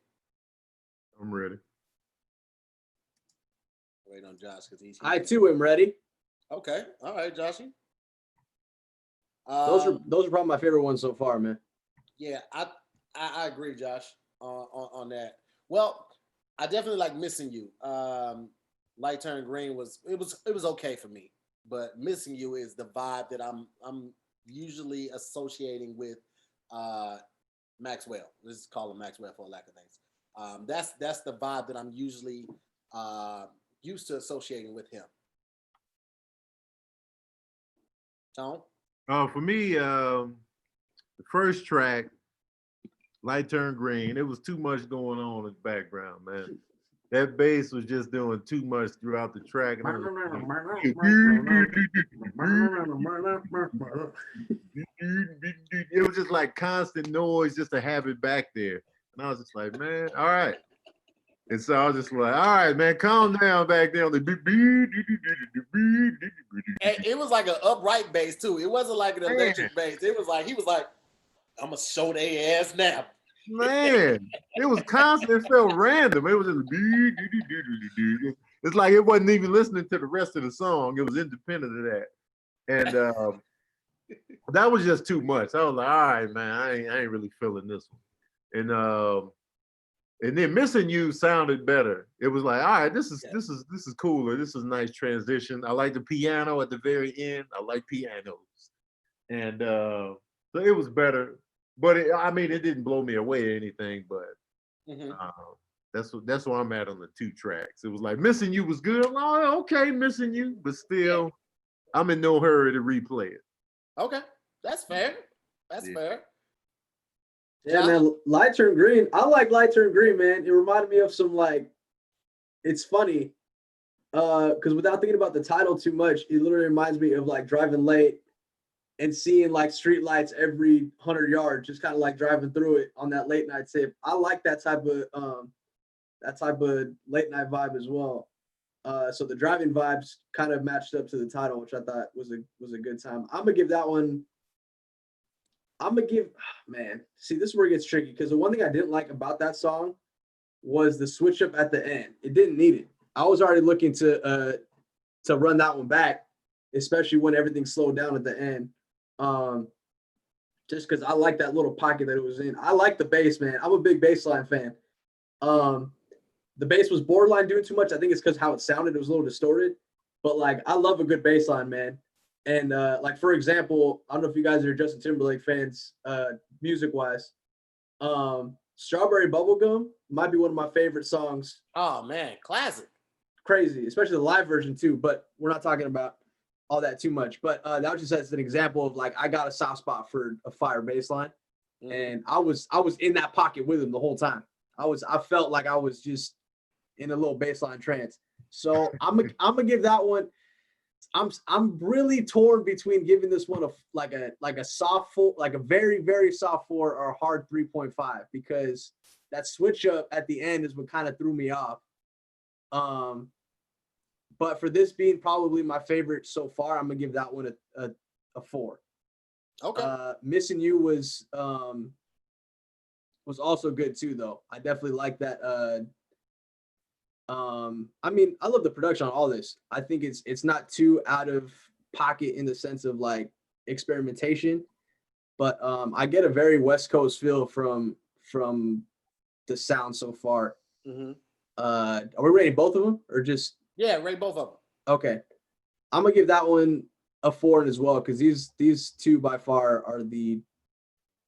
I'm ready. Wait on Josh because he's. I too am ready. Okay. All right, Joshy. Those are probably my favorite ones so far, man. Yeah, I agree, Josh, on that. Well, I definitely like Missing You. Light Turn Green was okay for me, but Missing You is the vibe that I'm usually associating with Maxwell. Let's just call him Maxwell for a lack of things. That's the vibe that I'm usually used to associating with him. Tone? For me, the first track, Light Turn Green, it was too much going on in the background, man. That bass was just doing too much throughout the track. And it was just like constant noise just to have it back there. And I was just like, man, all right. And so I was just like, all right, man, calm down back there. And it was like an upright bass too. It wasn't like an electric bass. It was like he was like, I'm gonna show their ass now. Man, it was constant. It felt random. It was just it's like it wasn't even listening to the rest of the song. It was independent of that. And that was just too much. I was like, all right, man, I ain't really feeling this one. And then Missing You sounded better. It was like, all right, this is cooler. This is a nice transition. I like the piano at the very end. I like pianos. And so it was better. But it didn't blow me away or anything. But that's where I'm at on the two tracks. It was like Missing You was good. Oh, okay, Missing You, but still, I'm in no hurry to replay it. Okay, that's fair. That's fair. Yeah, man, Light Turn Green. I like Light Turn Green, man. It reminded me of some it's funny. Because without thinking about the title too much, it literally reminds me of like driving late and seeing like street lights every 100 yards, just kind of like driving through it on that late night tip. I like that type of late night vibe as well. So the driving vibes kind of matched up to the title, which I thought was a good time. I'm gonna give that one. I'm gonna give man. See, this is where it gets tricky because the one thing I didn't like about that song was the switch up at the end. It didn't need it. I was already looking to run that one back, especially when everything slowed down at the end. Just because I like that little pocket that it was in. I like the bass, man. I'm a big bass line fan. The bass was borderline doing too much. I think it's because how it sounded. It was a little distorted. But like, I love a good bass line, man. And like for example, I don't know if you guys are Justin Timberlake fans, music wise. Strawberry Bubblegum might be one of my favorite songs. Oh man, classic. Crazy, especially the live version too. But we're not talking about all that too much. But that was just as an example of like I got a soft spot for a fire bass line, and I was in that pocket with him the whole time. I felt like I was just in a little baseline trance. So I'm gonna give that one. I'm really torn between giving this one a soft 4, like a very very soft 4 or a hard 3.5 because that switch up at the end is what kind of threw me off. But for this being probably my favorite so far, I'm gonna give that one a 4. Okay. Missing You was also good too, though. I definitely like that. I mean, I love the production on all this. I think it's not too out of pocket in the sense of like experimentation, but I get a very West Coast feel from the sound so far. Are we rating both of them or just? Yeah, rate both of them. Okay, I'm gonna give that one a 4 as well because these two by far are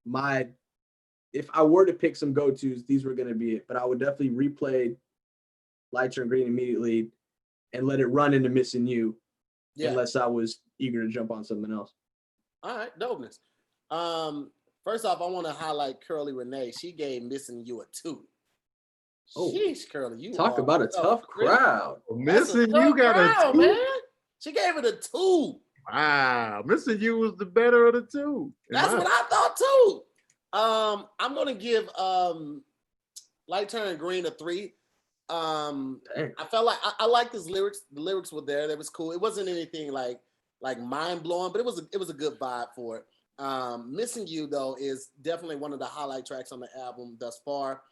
my. If I were to pick some go-tos, these were gonna be it. But I would definitely replay Light Turn Green immediately and let it run into Missing You, unless I was eager to jump on something else. All right, dopeness. First off, I want to highlight Curly Renee. She gave Missing You a 2. Oh, sheesh, Curly, you talk about a tough crowd. Missing You got a 2, man. She gave it a 2. Wow, Missing You was the better of the 2. That's what I thought too. I'm gonna give Light Turn Green a 3. I felt like I liked his lyrics. The lyrics were there. That was cool. It wasn't anything like mind blowing, but it was a good vibe for it. Missing You though is definitely one of the highlight tracks on the album thus far.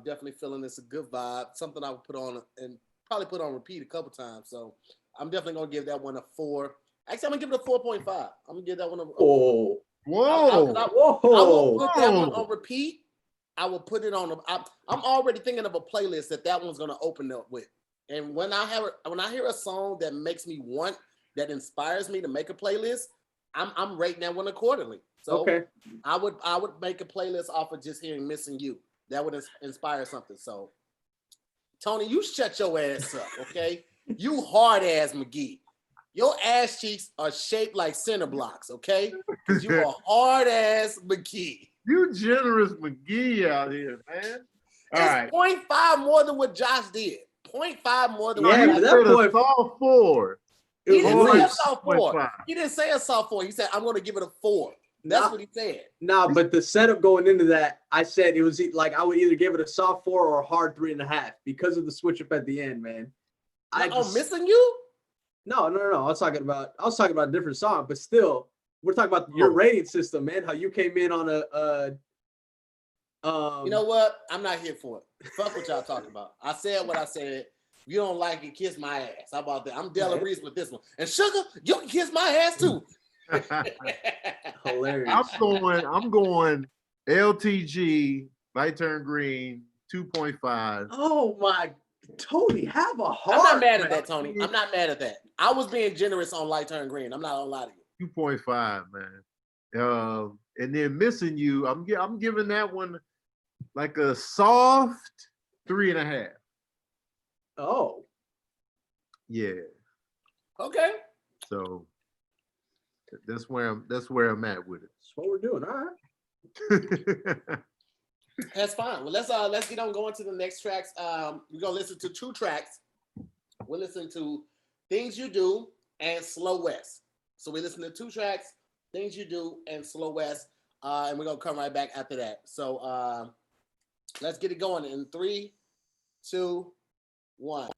Definitely feeling it's a good vibe. Something I would put on and probably put on repeat a couple times. So I'm definitely gonna give that one a 4. Actually, I'm gonna give it a 4.5. I'm gonna give that one a whoa. Whoa. I will put that one on repeat. I will put it on. I'm already thinking of a playlist that one's gonna open up with. And when I hear a song that makes me want, that inspires me to make a playlist, I'm rating that one accordingly. So okay. I would make a playlist off of just hearing Missing You. That would inspire something. So Tony, you shut your ass up, okay? You hard ass McGee. Your ass cheeks are shaped like center blocks, okay? Because you are hard ass McGee. You generous McGee out here, man. All right. 0.5 more than what Josh did. 0.5 more than what Josh Josh did. did. A soft 4. He didn't say a soft 4. He didn't say a soft 4. He said, I'm going to give it a 4. That's what he said. Nah, but the setup going into that, I said it was like I would either give it a soft 4 or a hard 3.5 because of the switch up at the end, man. Missing You? No. I was talking about a different song, but still, we're talking about your rating system, man. How you came in on you know what? I'm not here for it. Fuck what y'all talking about. I said what I said. If you don't like it, kiss my ass. How about that? I'm Della Reese with this one. And Sugar, you can kiss my ass too. Hilarious. I'm going LTG, Light Turn Green, 2.5. Oh my, Tony, have a heart. I'm not mad at that, Tony. I'm not mad at that. I was being generous on Light Turn Green. I'm not gonna lie to you. 2.5, man. And then Missing You, I'm giving that one like a soft 3.5. Oh. Yeah. Okay. So that's where I'm at with it. That's what we're doing. All right. That's fine. Well, let's get on going to the next tracks. We're gonna listen to 2 tracks we're listening to Things You Do and Slow West. So we listen to 2 tracks, Things You Do and Slow West, and we're gonna come right back after that. So let's get it going in 3, 2, 1.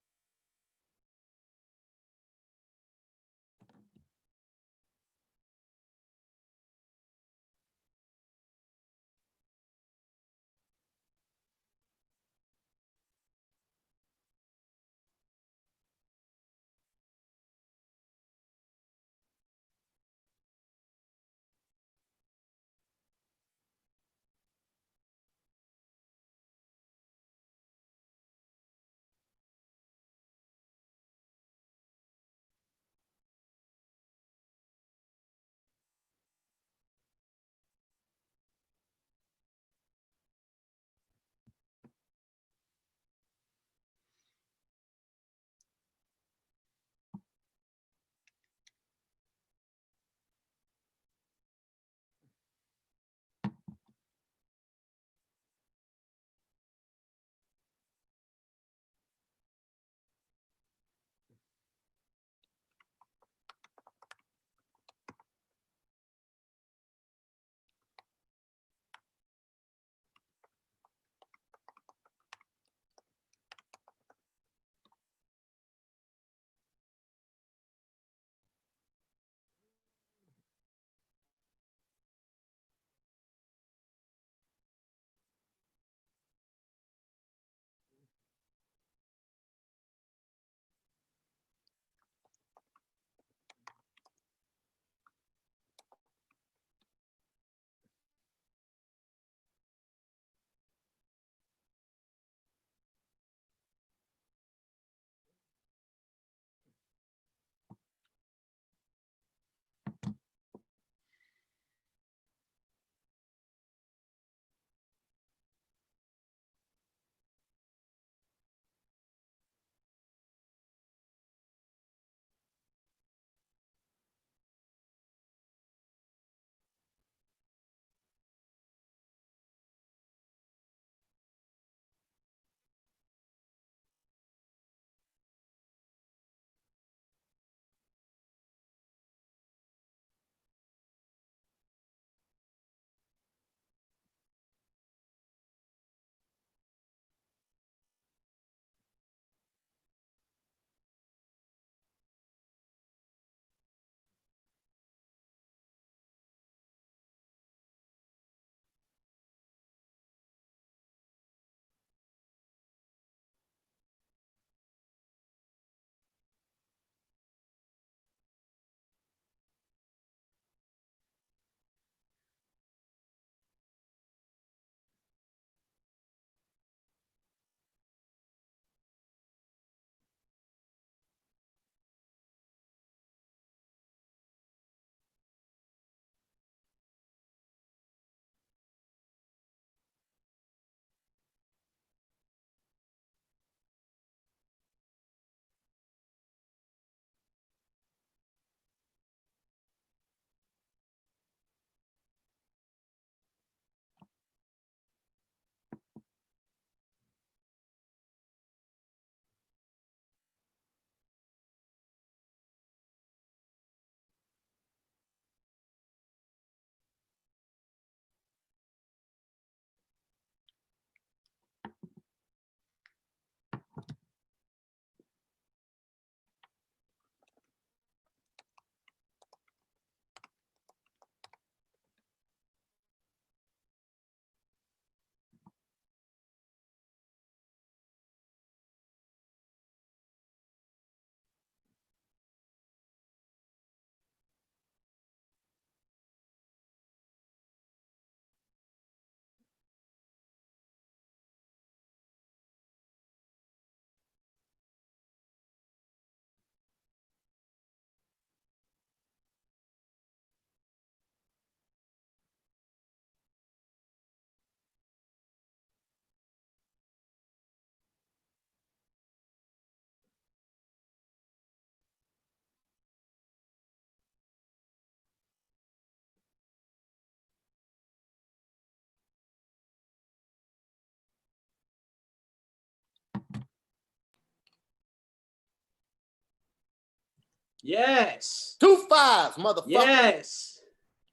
Yes. 2 5s, motherfucker. Yes.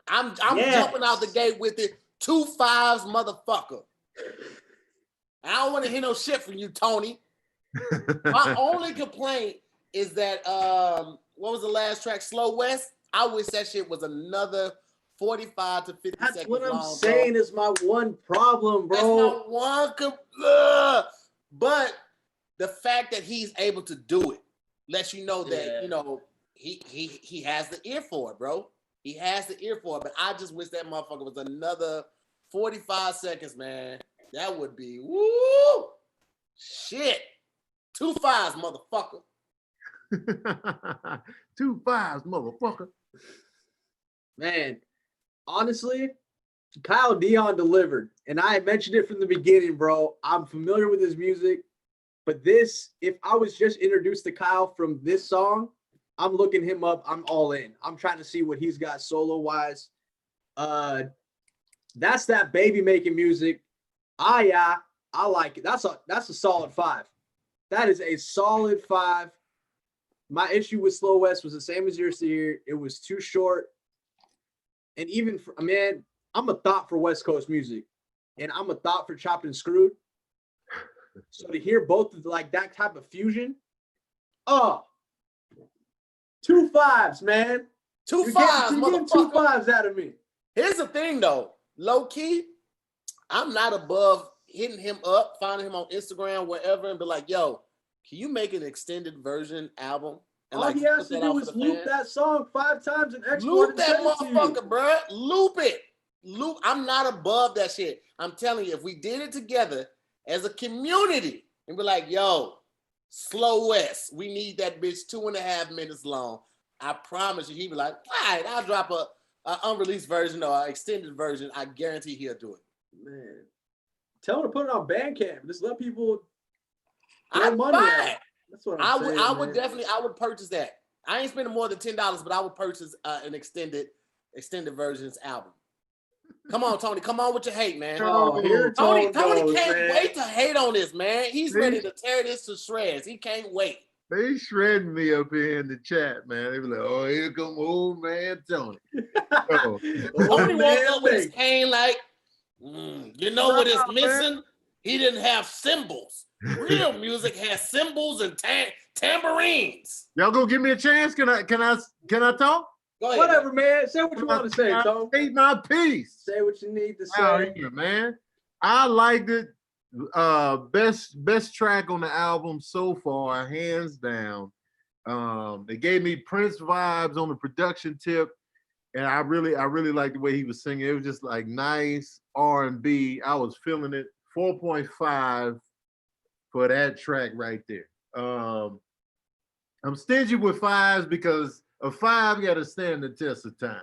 I'm Yes. jumping out the gate with it. 2 5s, motherfucker. I don't want to hear no shit from you, Tony. My only complaint is that what was the last track? Slow West. I wish that shit was another 45 to 50 That's seconds what I'm long, saying bro. is my one problem, That's bro. my one but the fact that he's able to do it lets you know that you know he has the ear for it, bro. He has the ear for it, but I just wish that motherfucker was another 45 seconds, man. That would be woo shit. 2 5s, motherfucker. 2 5s, motherfucker. Man, honestly, Kyle Dion delivered. And I mentioned it from the beginning, bro. I'm familiar with his music. But this, if I was just introduced to Kyle from this song, I'm looking him up. I'm all in. I'm trying to see what he's got solo-wise. That's that baby making music. Yeah, I like it. That's a solid 5. That is a solid 5. My issue with Slow West was the same as yours here. It was too short. And even for, man, I'm a thought for West Coast music, and I'm a thought for Chopped and Screwed. So to hear both of like that type of fusion, 2 5s, man. 2 5s, you're getting motherfucker. 2 5s out of me. Here's the thing, though. Low key, I'm not above hitting him up, finding him on Instagram, wherever, and be like, yo, can you make an extended version album? And All like, he has put to that out do for is the loop fans? that song 5 times and export Loop and that send it to you. motherfucker, bro. Loop it. Loop. I'm not above that shit. I'm telling you, if we did it together as a community and be like, yo, Slow West, we need that bitch 2.5 minutes long. I promise you, he'd be like, all right, I'll drop a unreleased version or an extended version. I guarantee he'll do it. Man, tell him to put it on Bandcamp. Just let people throw I'd money buy at it. it. That's what I'm saying. I would man. definitely, I would purchase that. I ain't spending more than $10, but I would purchase an extended versions album. Come on, Tony. Come on with your hate, man. Oh, here Tony goes, can't man. wait to hate on this, man. He's ready to tear this to shreds. He can't wait. They shredding me up here in the chat, man. They be like, oh, here come old man Tony. Oh. Tony woke up with his cane like, you know what is missing? Man. He didn't have cymbals. Real music has cymbals and tambourines. Y'all gonna give me a chance? Can I talk? Go ahead. Whatever, man. Say what you want to say, Tom. State my piece. Say what you need to say. Out here, man. I liked it. Best track on the album so far, hands down. It gave me Prince vibes on the production tip, and I really liked the way he was singing. It was just like nice R&B. I was feeling it. 4.5 for that track right there. I'm stingy with 5s because a 5 got to stand the test of time,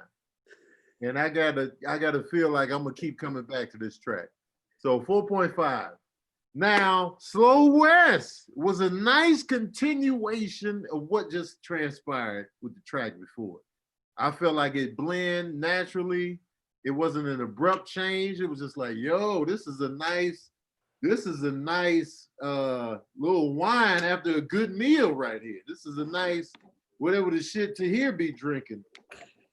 and I gotta feel like I'm gonna keep coming back to this track. So 4.5. Now, Slow West was a nice continuation of what just transpired with the track before. I felt like it blended naturally. It wasn't an abrupt change. It was just like, yo, this is a nice little wine after a good meal right here. This is a nice, whatever the shit Tahir be drinking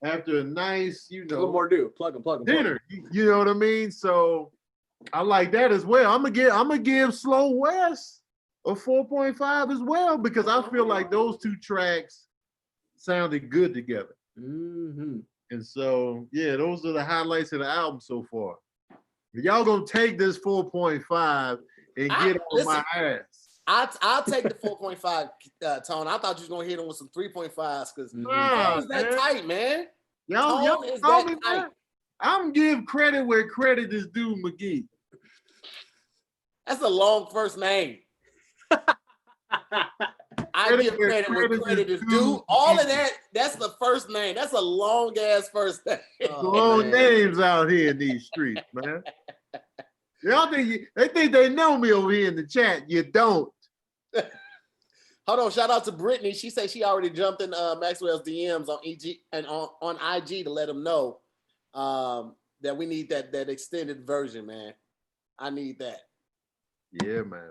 after a nice, A little more do. Plug 'em. dinner. You know what I mean? So I like that as well. I'm gonna give Slow West a 4.5 as well because I feel like those two tracks sounded good together. Mm-hmm. And so, yeah, those are the highlights of the album so far. Y'all gonna take this 4.5 and get on my ass. I'll take the 4.5 tone. I thought you was gonna hit him with some 3.5s because Nah, is that tight, man. Y'all is call that me tight. that. I'm give credit where credit is due, McGee. That's a long first name. I give credit where credit is due. All of that, that's the first name. That's a long ass first name. Long names out here in these streets, man. Y'all think they know me over here in the chat. You don't. Hold on, shout out to Brittany. She said she already jumped in Maxwell's DMs on EG and on IG to let him know that we need that extended version, man. I need that. Yeah, man.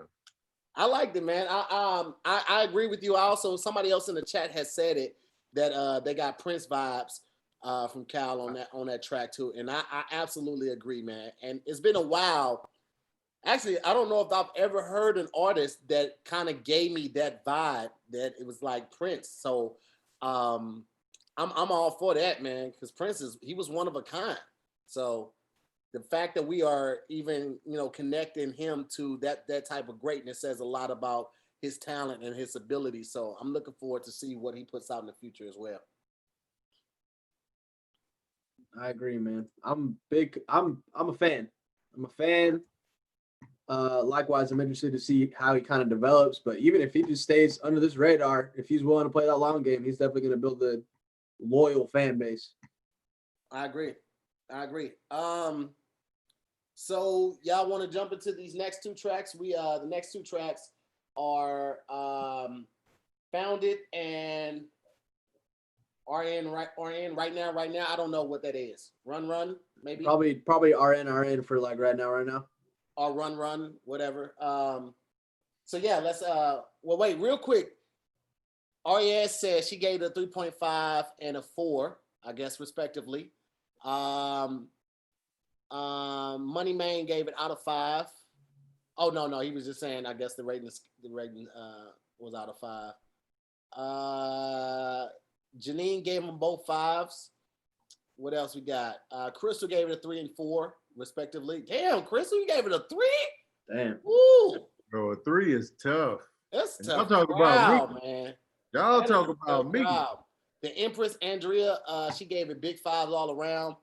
I liked it, man. I agree with you. I also, somebody else in the chat has said it, that they got Prince vibes from Cal on that track too. And I absolutely agree, man. And it's been a while. Actually, I don't know if I've ever heard an artist that kind of gave me that vibe that it was like Prince. So I'm all for that, man, because Prince he was one of a kind. So the fact that we are even, connecting him to that type of greatness says a lot about his talent and his ability. So I'm looking forward to see what he puts out in the future as well. I agree, man. I'm a fan. I'm a fan. Likewise, I'm interested to see how he kind of develops. But even if he just stays under this radar, if he's willing to play that long game, he's definitely going to build a loyal fan base. I agree. So y'all want to jump into these next two tracks? The next two tracks are Founded and RN right now. I don't know what that is. Run, maybe. Probably RN for like right now. Or run, whatever. So yeah, let's wait, real quick. RES said she gave it a 3.5 and a 4, I guess, respectively. Money Man gave it out of 5. Oh no, he was just saying, I guess the rating was out of 5. Janine gave them both 5s. What else we got? Crystal gave it a 3 and 4, respectively. Damn, Crystal, you gave it a 3? Damn. Woo! Bro, a 3 is tough. That's And tough. y'all talk about me. Man. Y'all That talk is about me. crowd. The Empress Andrea, she gave it big 5s all around.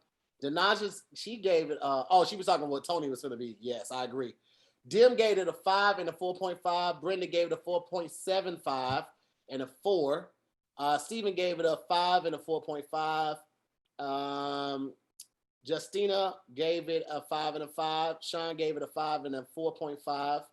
Denaja, she gave it. She was talking about what Tony was going to be. Yes, I agree. Dim gave it a 5 and a 4.5. Brenda gave it a 4.75 and a 4. Steven gave it a 5 and a 4.5. Justina gave it a 5 and a 5. Sean gave it a 5 and a 4.5.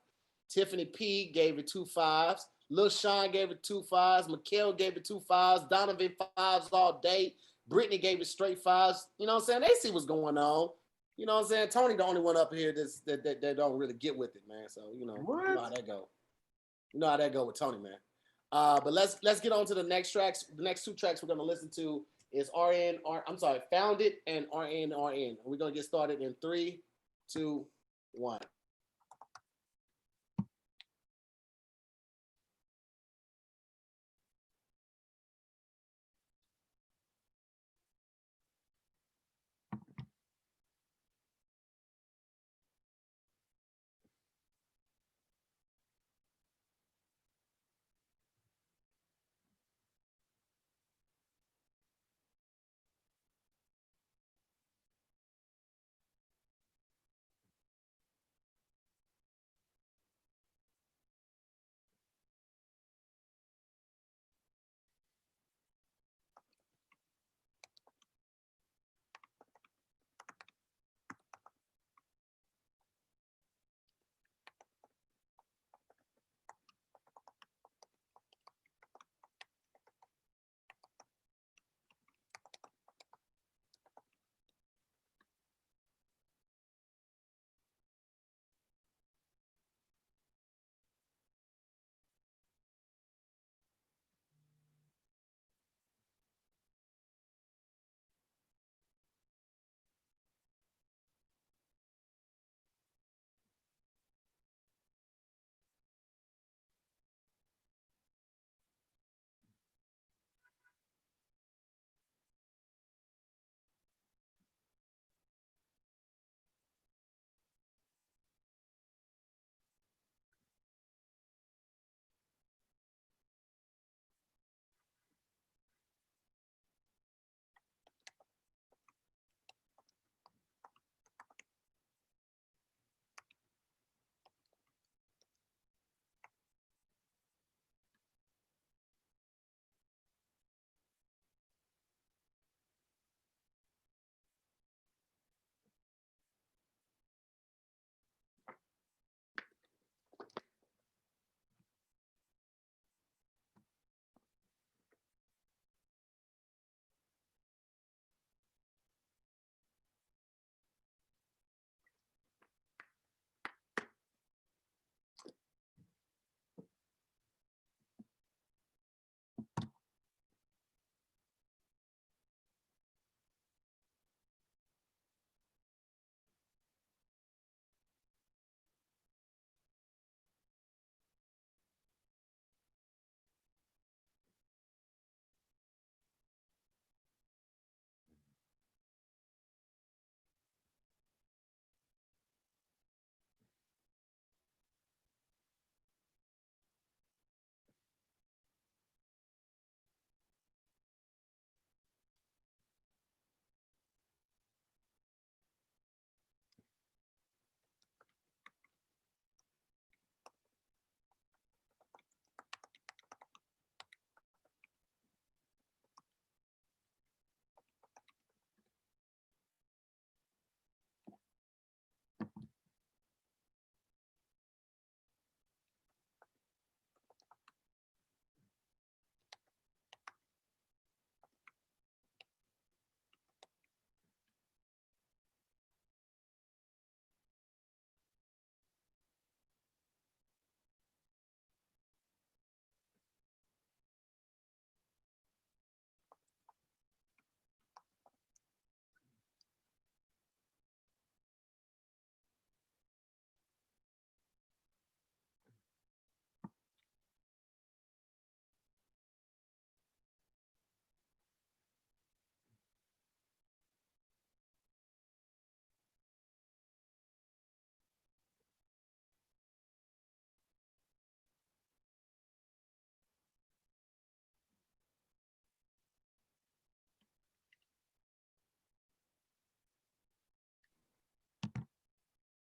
Tiffany P gave it 2 5s. Lil Sean gave it 2 5s. Mikhail gave it 2 5s. Donovan 5s all day. Brittany gave it straight 5s. You know what I'm saying? They see what's going on. You know what I'm saying? Tony the only one up here that don't really get with it, man. So, you know how that go. You know how that go with Tony, man. But let's get on to the next tracks. The next two tracks we're gonna listen to is Founded and RN. We're gonna get started in 3, 2, 1.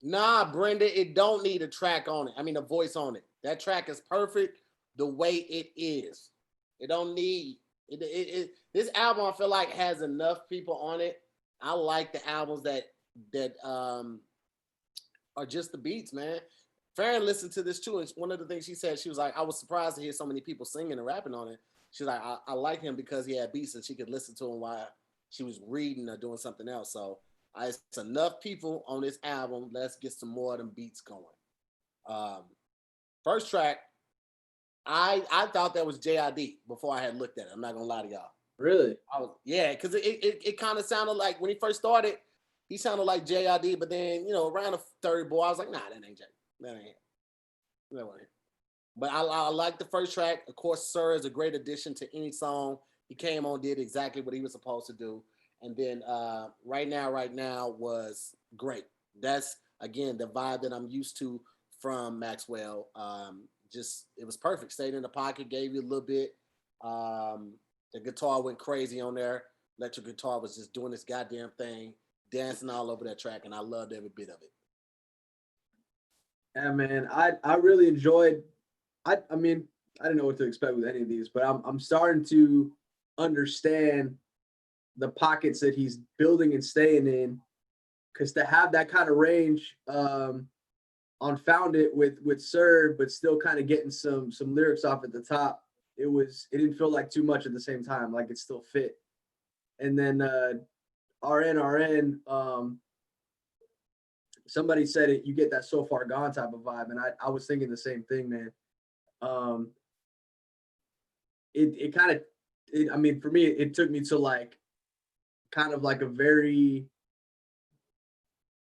Nah, Brenda, it don't need a track on it. I mean, a voice on it. That track is perfect the way it is. It don't need this album. I feel like has enough people on it. I like the albums that are just the beats, man. Farron listened to this too, and one of the things she said, she was like, I was surprised to hear so many people singing and rapping on it. She's like, I like him because he had beats and she could listen to him while she was reading or doing something else. So it's enough people on this album. Let's get some more of them beats going. First track, I thought that was JID before I had looked at it. I'm not gonna lie to y'all. Really? Yeah, because it kind of sounded like when he first started, he sounded like JID, but then around the third boy, I was like, nah, that ain't J. That ain't him. That wasn't him. But I like the first track. Of course, Sir is a great addition to any song. He came on, did exactly what he was supposed to do. And then Right Now was great. That's, again, the vibe that I'm used to from Maxwell. It was perfect. Stayed in the pocket, gave you a little bit. The guitar went crazy on there. Electric guitar was just doing this goddamn thing, dancing all over that track, and I loved every bit of it. Yeah, man, I really enjoyed. I mean, I didn't know what to expect with any of these, but I'm starting to understand the pockets that he's building and staying in, because to have that kind of range on Found It with Sir, but still kind of getting some lyrics off at the top, it didn't feel like too much at the same time, like it still fit. And then RN, somebody said it, you get that So Far Gone type of vibe, and I was thinking the same thing, man. It kind of, I mean, for me, it took me to like kind of like a very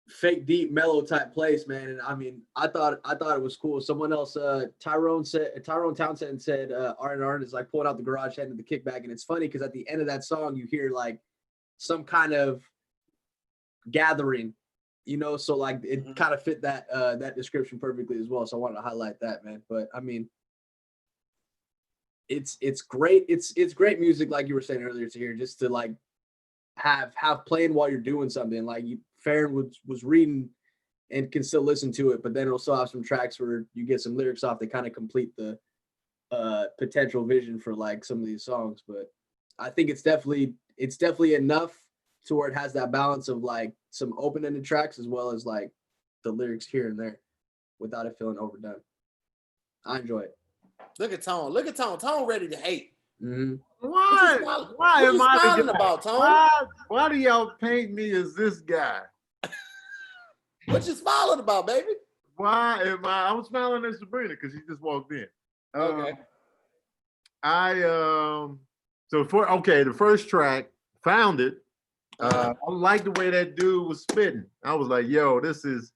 fake deep mellow type place, man. And I mean, I thought it was cool. Someone else, Tyrone Townsend said R&R is like pulling out the garage head into the kickback, and it's funny because at the end of that song you hear like some kind of gathering, so like it kind of fit that that description perfectly as well. So I wanted to highlight that, man. But I mean, it's great. It's great music, like you were saying earlier, to hear, just to like have playing while you're doing something. Like Farron was reading and can still listen to it, but then it'll still have some tracks where you get some lyrics off that kind of complete the potential vision for like some of these songs. But I think it's definitely enough to where it has that balance of like some open-ended tracks as well as like the lyrics here and there without it feeling overdone. I enjoy it. Look at Tone. Tone ready to hate. Mm-hmm. Why am I smiling about, Tone? Why do y'all paint me as this guy? What you smiling about, baby? Why am I'm smiling at Sabrina because she just walked in. Okay. The first track, Found It. I like the way that dude was spitting. I was like, yo, this is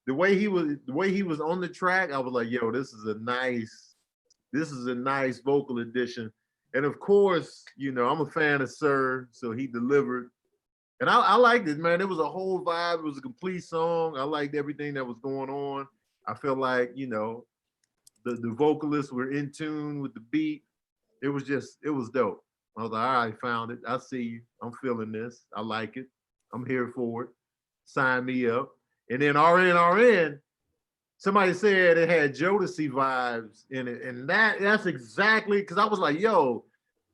the way he was on the track. I was like, yo, this is a nice vocal addition. And of course, I'm a fan of Sir, so he delivered. And I liked it, man. It was a whole vibe. It was a complete song. I liked everything that was going on. I felt like, the vocalists were in tune with the beat. It was dope. I was like, all right, Found It. I see you. I'm feeling this. I like it. I'm here for it. Sign me up. And then RN, somebody said it had Jodeci vibes in it. And that's exactly, because I was like, yo,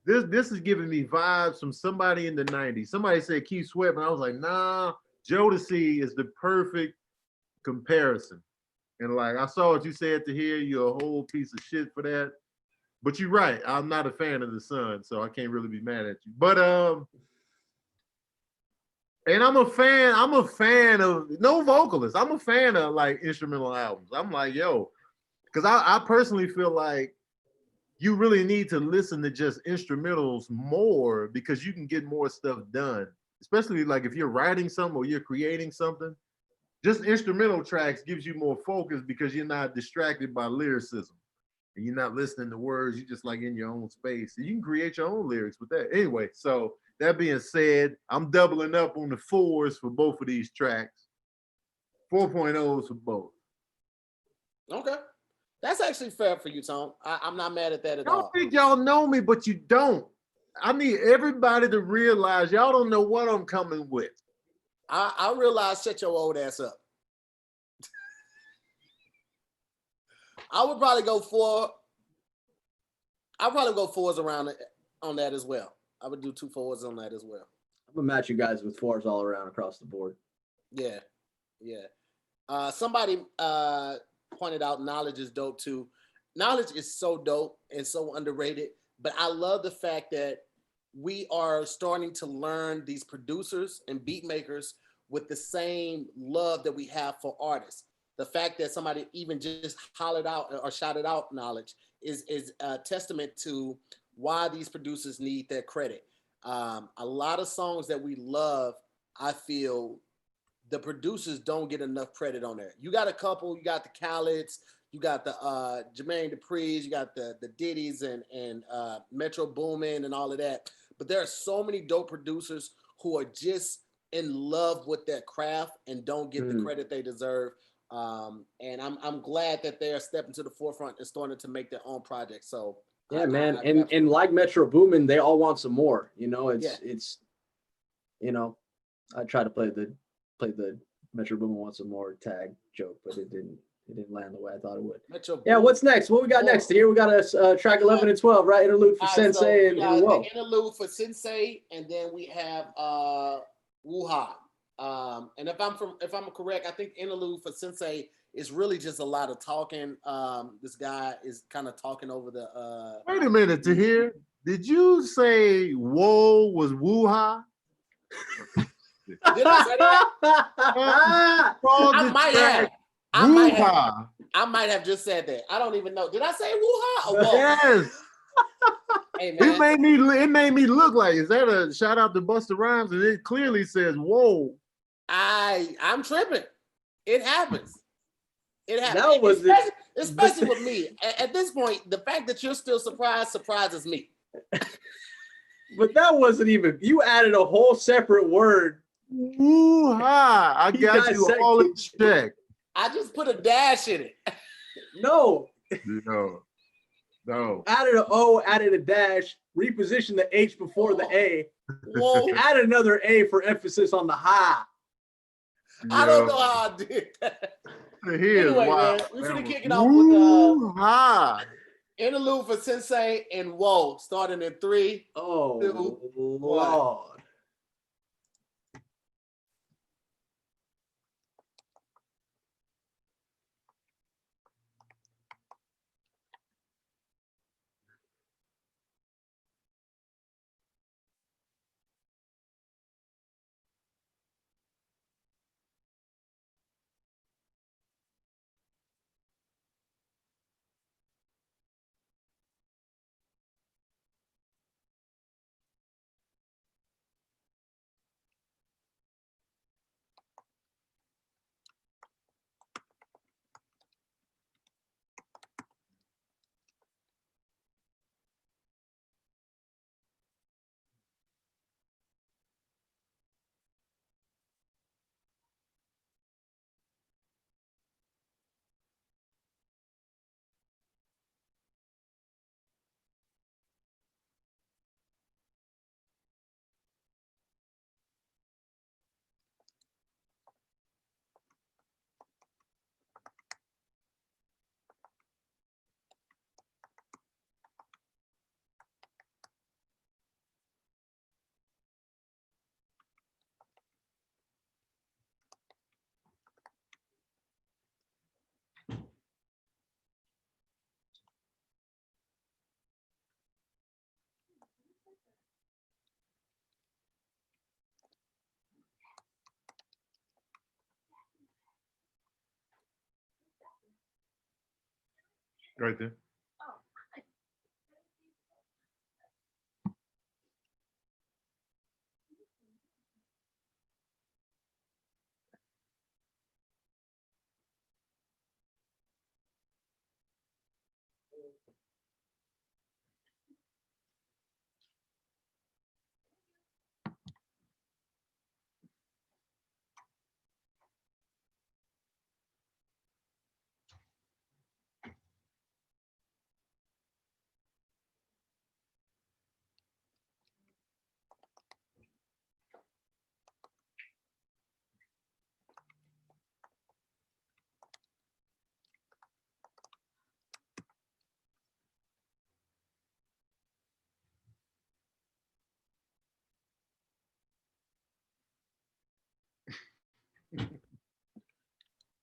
this is giving me vibes from somebody in the 90s. Somebody said Keith Sweat, and I was like, nah, Jodeci is the perfect comparison. And like, I saw what you said to hear, you're a whole piece of shit for that. But you're right. I'm not a fan of the Sun, so I can't really be mad at you. But and I'm a fan of no vocalists. I'm a fan of like instrumental albums. I'm like, yo, because I personally feel like you really need to listen to just instrumentals more because you can get more stuff done. Especially like if you're writing something or you're creating something. Just instrumental tracks gives you more focus because you're not distracted by lyricism. And you're not listening to words, you're just like in your own space. And you can create your own lyrics with that. Anyway, so that being said, I'm doubling up on the 4s for both of these tracks. 4.0s for both. Okay. That's actually fair for you, Tom. I'm not mad at that at all. I don't think y'all know me, but you don't. I need everybody to realize y'all don't know what I'm coming with. I realize, shut your old ass up. I would probably go 4. I'll probably go 4s around it, on that as well. I would do 2 4s on that as well. I'm gonna match you guys with 4s all around across the board. Yeah. Somebody pointed out knowledge is dope too. Knowledge is so dope and so underrated, but I love the fact that we are starting to learn these producers and beat makers with the same love that we have for artists. The fact that somebody even just hollered out or shouted out knowledge is a testament to why these producers need their credit. A lot of songs that we love, I feel the producers don't get enough credit on there. You got a couple, you got the Khaled's, you got the Jermaine Dupri's, you got the Diddy's and Metro Boomin and all of that. But there are so many dope producers who are just in love with their craft and don't get the credit they deserve. And I'm glad that they are stepping to the forefront and starting to make their own projects. So yeah, man. And like Metro Boomin, they all want some more. You know, it's you know, I try to play the Metro Boomin wants some more tag joke, but it didn't land the way I thought it would. Yeah, what's next? What we got next here? We got a track 11 and 12, right? Interlude for Sensei and Whoa. Interlude for Sensei, and then we have Woo-Ha. And if I'm correct, I think interlude for Sensei is really just a lot of talking. This guy is kind of talking over the. Wait a minute, Tahir. Did you say "whoa" was Woo-Ha? Did I say that? I might have. I might have just said that. I don't even know. Did I say Woo-Ha or whoa? Yes. Hey, man. It made me look like, is that a shout out to Busta Rhymes? And it clearly says whoa. I'm tripping. It happens. It happens. That was especially with me. At this point, the fact that you're still surprised surprises me. But that wasn't even, you added a whole separate word. Woo-ha. I got you all in check. I just put a dash in it. No. No. Added an O, added a dash, repositioned the H before the A. Whoa. Added another A for emphasis on the ha. I don't know how I did that. Anyway, man, we're gonna kick it off with interlude for Sensei and Whoa, starting in 3, 2, 1. Lord. Right there.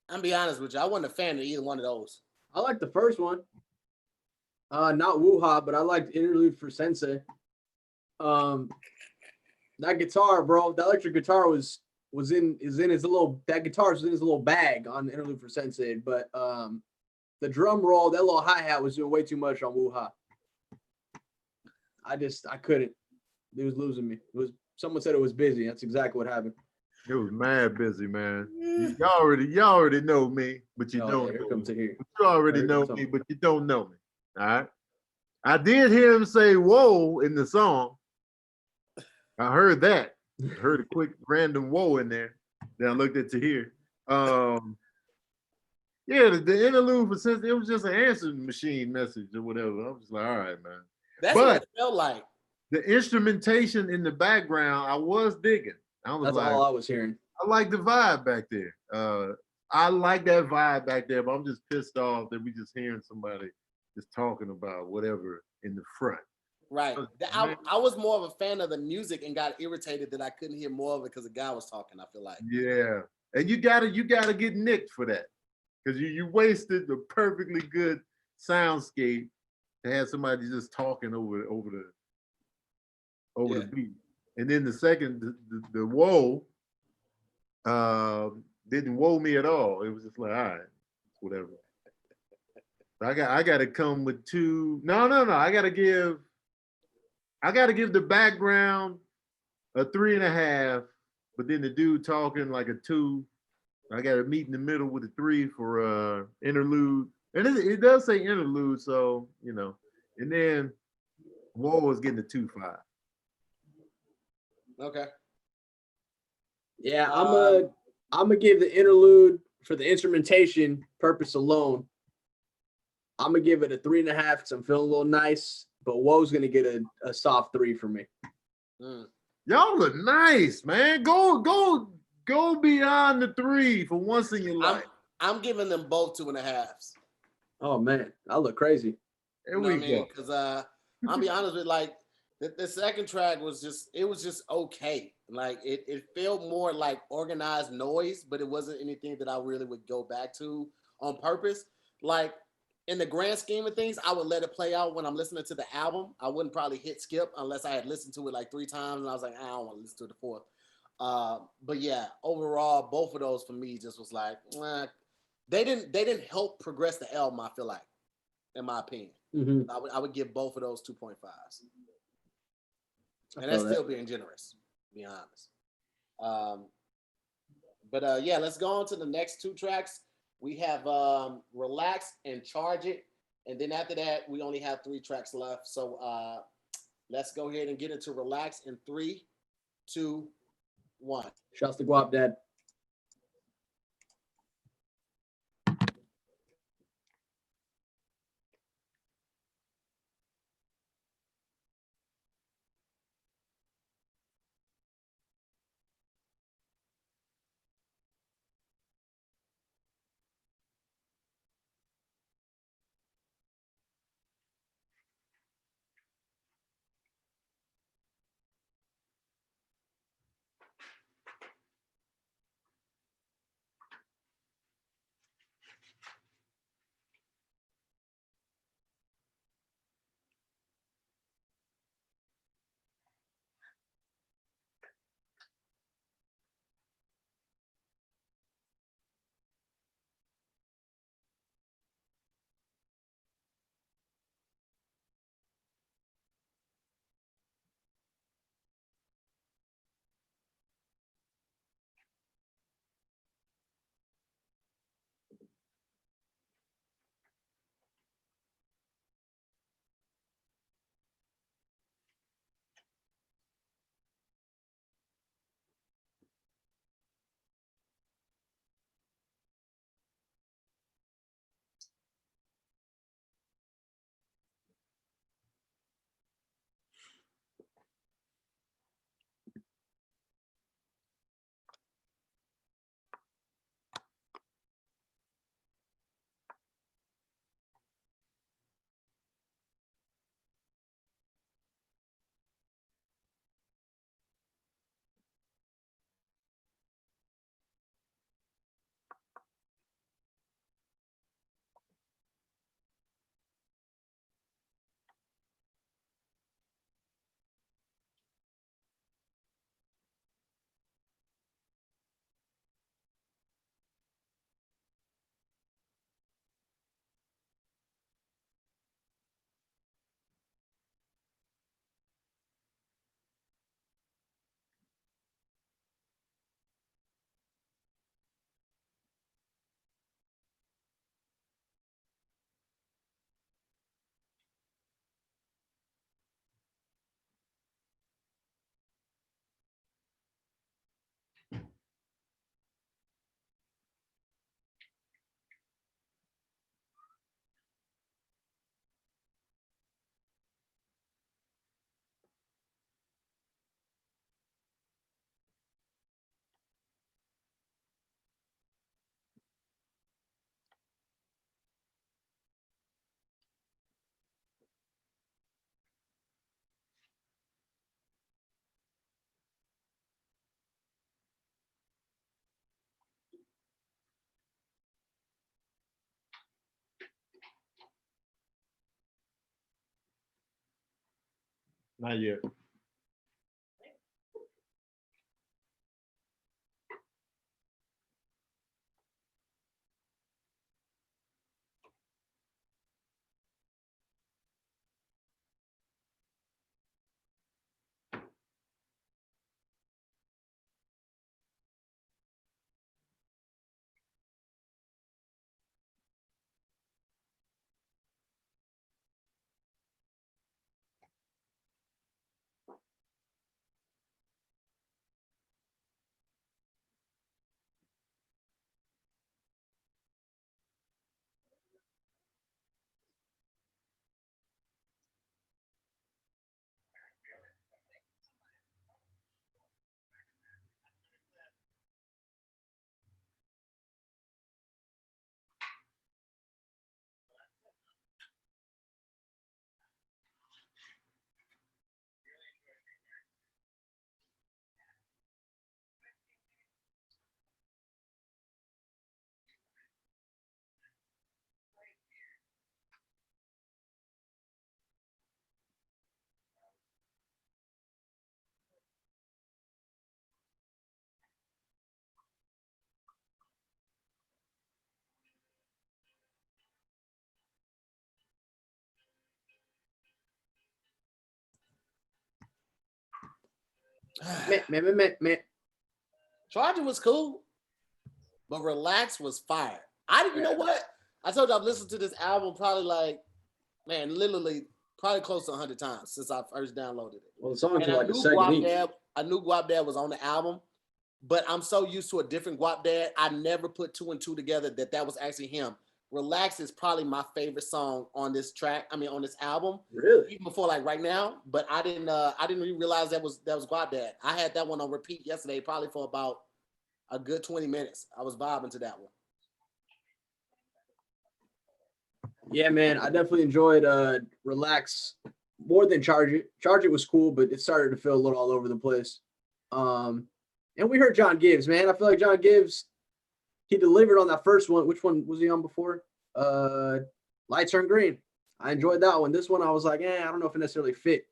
I'm be honest with you. I wasn't a fan of either one of those. I like the first one. Not Wuha, but I liked Interlude for Sensei. That guitar, bro, that electric guitar is in his little, that guitar was in his little bag on Interlude for Sensei. But the drum roll, that little hi-hat was doing way too much on Wuha. I couldn't. It was losing me. It was, someone said it was busy. That's exactly what happened. It was mad busy, man. Y'all already know me, but you don't Here know comes me. to here. You already know me, but you don't know me. All right. I did hear him say "whoa" in the song. I heard that. I heard a quick random "whoa" in there. Then I looked at Tahir. Yeah, the interlude for since it was just an answering machine message or whatever. I was like, all right, man. That's what it felt like. The instrumentation in the background, I was digging. That's like, all I was hearing. I like the vibe back there. I like that vibe back there, but I'm just pissed off that we just hearing somebody just talking about whatever in the front. Right. I was more of a fan of the music and got irritated that I couldn't hear more of it because the guy was talking, I feel like. Yeah. And you gotta get nicked for that. Because you wasted the perfectly good soundscape to have somebody just talking over the beat. And then the second, the whoa, didn't whoa me at all. It was just like, all right, whatever. I gotta come with two. No. I gotta give the background a 3.5, but then the dude talking like a 2. I got to meet in the middle with a 3 for interlude. And it does say interlude, so you know. And then Wall is getting a 2.5. Okay. Yeah, I'm gonna give the interlude for the instrumentation purpose alone. I'm gonna give it a 3.5 because I'm feeling a little nice. But Woe's gonna get a soft 3 for me. Y'all look nice, man. Go beyond the 3 for once in your life. I'm giving them both 2.5s. Oh man, I look crazy. There we go. Because I'll be honest with you, like the second track was just okay. Like it felt more like organized noise, but it wasn't anything that I really would go back to on purpose. Like in the grand scheme of things, I would let it play out when I'm listening to the album. I wouldn't probably hit skip unless I had listened to it like 3 times and I was like, I don't want to listen to the 4th. But yeah, overall, both of those for me just was like, they didn't help progress the album, I feel like, in my opinion. Mm-hmm. I would give both of those 2.5s. And that's still being generous, to be honest. But yeah, let's go on to the next 2 tracks. We have Relax and Charge It. And then after that, we only have 3 tracks left. So let's go ahead and get into Relax in 3, 2, 1. Shouts to Guap Dad. Not yet. Man. Charger was cool, but Relax was fire. I didn't, you know what? I told you I've listened to this album probably like, man, literally probably close to 100 times since I first downloaded it. Well, the songs And are like a second each. I knew Guap Dad was on the album, but I'm so used to a different Guap Dad, I never put two and two together that was actually him. Relax is probably my favorite song on this track. I mean, on this album. Really? Even before like right now, but I didn't even realize that was Guap Dad. I had that one on repeat yesterday, probably for about a good 20 minutes. I was vibing to that one. Yeah, man, I definitely enjoyed Relax more than Charge It. Charge It was cool, but it started to feel a little all over the place. And we heard John Gibbs, man. I feel like John Gibbs, he delivered on that first one. Which one was he on before? Lights Turn Green. I enjoyed that one. This one, I was like, I don't know if it necessarily fit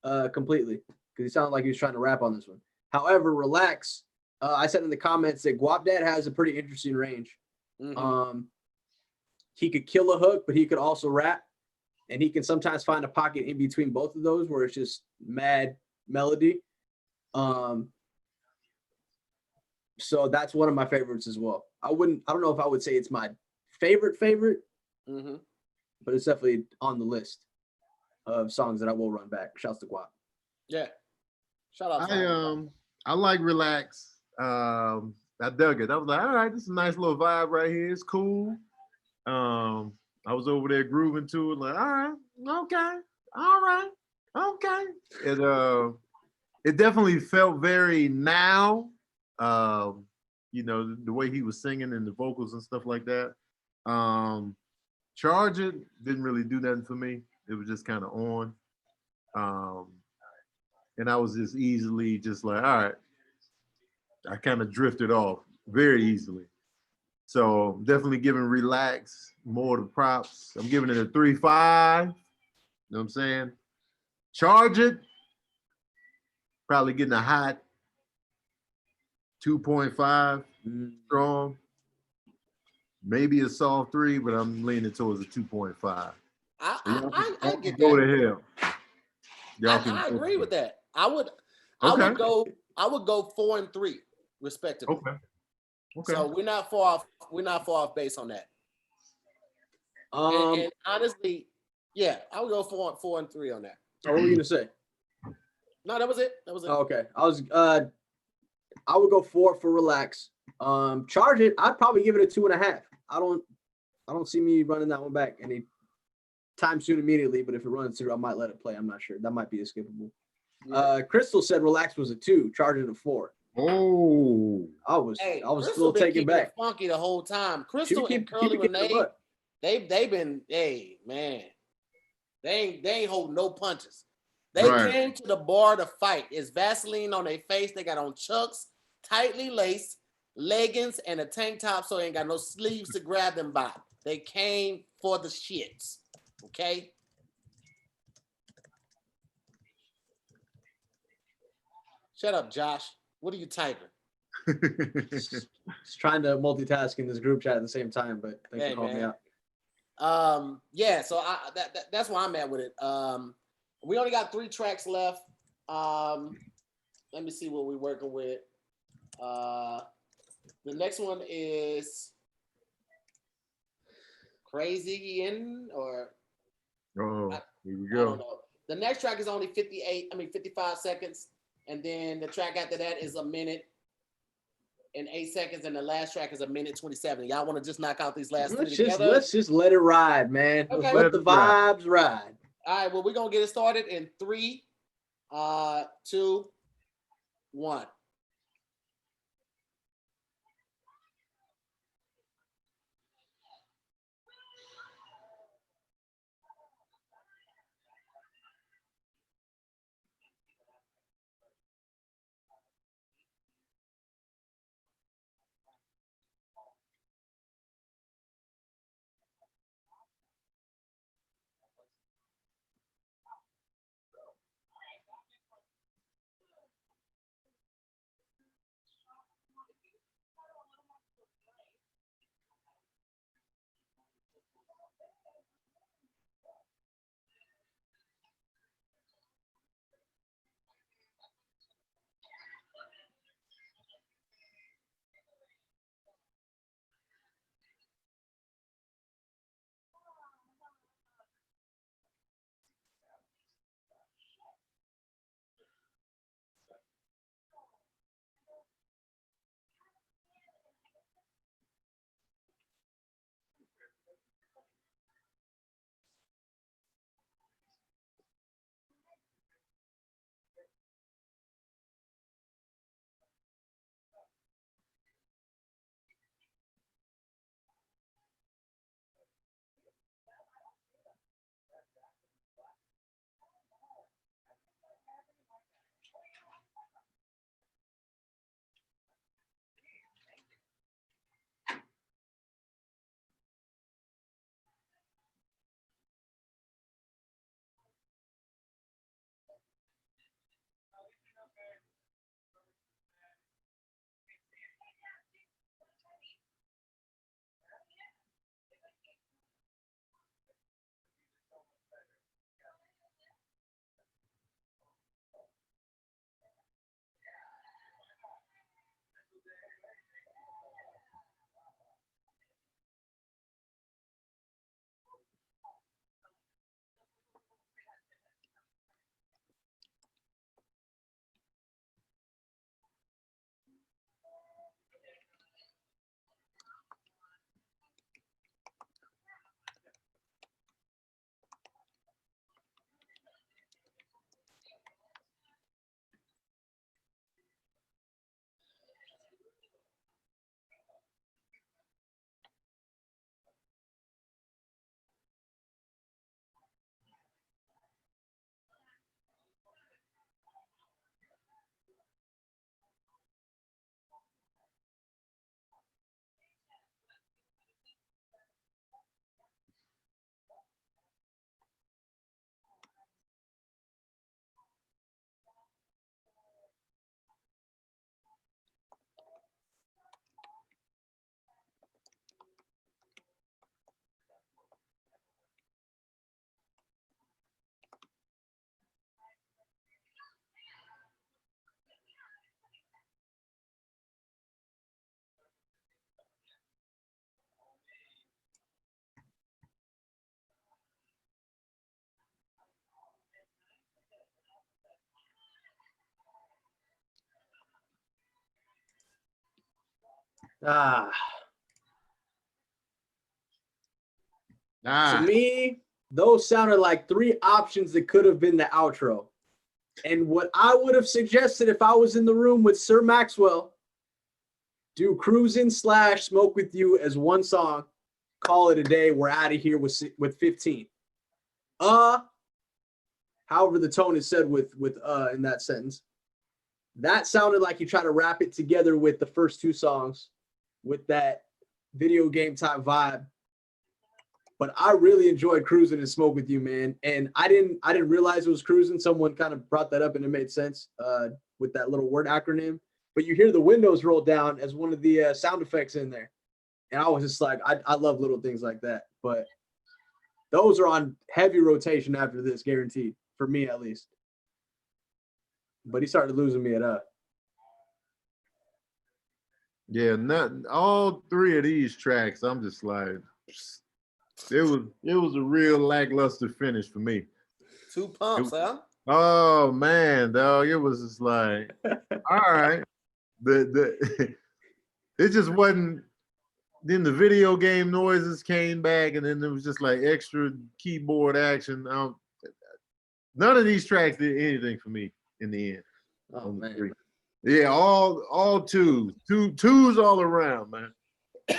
completely because he sounded like he was trying to rap on this one. However, Relax, I said in the comments that Guap Dad has a pretty interesting range. Mm-hmm. He could kill a hook, but he could also rap. And he can sometimes find a pocket in between both of those where it's just mad melody. So that's one of my favorites as well. I don't know if I would say it's my favorite, mm-hmm. but it's definitely on the list of songs that I will run back. Shouts to Guap. Yeah. Shout out. I like Relax. I dug it. I was like, all right, this is a nice little vibe right here. It's cool. I was over there grooving to it, like, all right, okay, all right, okay. It definitely felt very now, you know, the way he was singing and the vocals and stuff like that. Charge It didn't really do nothing for me. It was just kind of on. And I was just easily just like, all right, I kind of drifted off very easily. So definitely giving Relax more the props. I'm giving it a 3.5. You know what I'm saying? Charge It, probably getting a hot 2.5 strong. Maybe a soft 3, but I'm leaning towards a 2.5. I get go that. to hell. I agree with that. I would go 4 and 3 respectively. Okay. So we're not far off base on that. And honestly, yeah, I would go 4 and 3 on that. Oh, what were you gonna say? No, that was it. Oh, okay. I would go 4 for Relax. Charge It, I'd probably give it a 2.5. I don't see me running that one back any time soon immediately, but if it runs through, I might let it play. I'm not sure. That might be a skippable. Yeah. Crystal said Relax was a 2, Charge It a 4. Oh, I was still taken back. Funky the whole time. Crystal and Curly Renee, they've been, hey man, they ain't holding no punches. They came to the bar to fight. It's Vaseline on their face. They got on Chucks, tightly laced leggings, and a tank top, so they ain't got no sleeves to grab them by. They came for the shits. Okay. Shut up, Josh. What are you typing? Just trying to multitask in this group chat at the same time, but thanks for calling me out. Yeah, so that's where I'm at with it. We only got 3 tracks left. Let me see what we're working with. The next one is Crazy In or Oh, here we I don't go. know. The next track is only 55 seconds. And then the track after that is 1 minute and 8 seconds. And the last track is 1 minute 27. Y'all want to just knock out these last 3 together? Let's just let it ride, man. Okay. Let's let the vibes ride. All right, well, we're going to get it started in 3, 2, 1. To me, those sounded like 3 options that could have been the outro. And what I would have suggested if I was in the room with Sir Maxwell, do Cruisin' / Smoke With You as one song, call it a day, we're out of here with 15. However the tone is said with in that sentence. That sounded like you try to wrap it together with the first 2 songs with that video game type vibe. But I really enjoyed Cruising and Smoke With You, man. And I didn't realize it was Cruising. Someone kind of brought that up and it made sense with that little word acronym. But you hear the windows roll down as one of the sound effects in there. And I was just like, I love little things like that. But those are on heavy rotation after this, guaranteed, for me at least. But he started losing me at Yeah, not all three of these tracks. I'm just like, it was a real lackluster finish for me. 2 pumps, huh? Oh man, dog, it was just like, all right, it just wasn't. Then the video game noises came back, and then there was just like extra keyboard action. None of these tracks did anything for me in the end. Oh man. Yeah, all twos all around, man.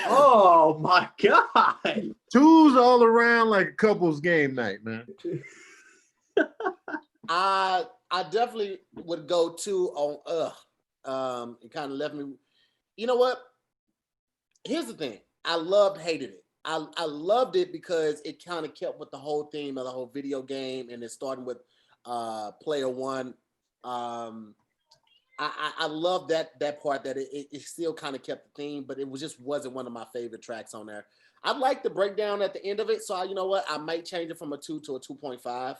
Oh my God. Twos all around like a couple's game night, man. I definitely would go 2 on it kind of left me. You know what? Here's the thing. I hated it. I loved it because it kind of kept with the whole theme of the whole video game, and it's starting with player one. I love that part that it still kind of kept the theme, but it wasn't one of my favorite tracks on there. I like the breakdown at the end of it, so you know what? I might change it from a 2 to a 2.5,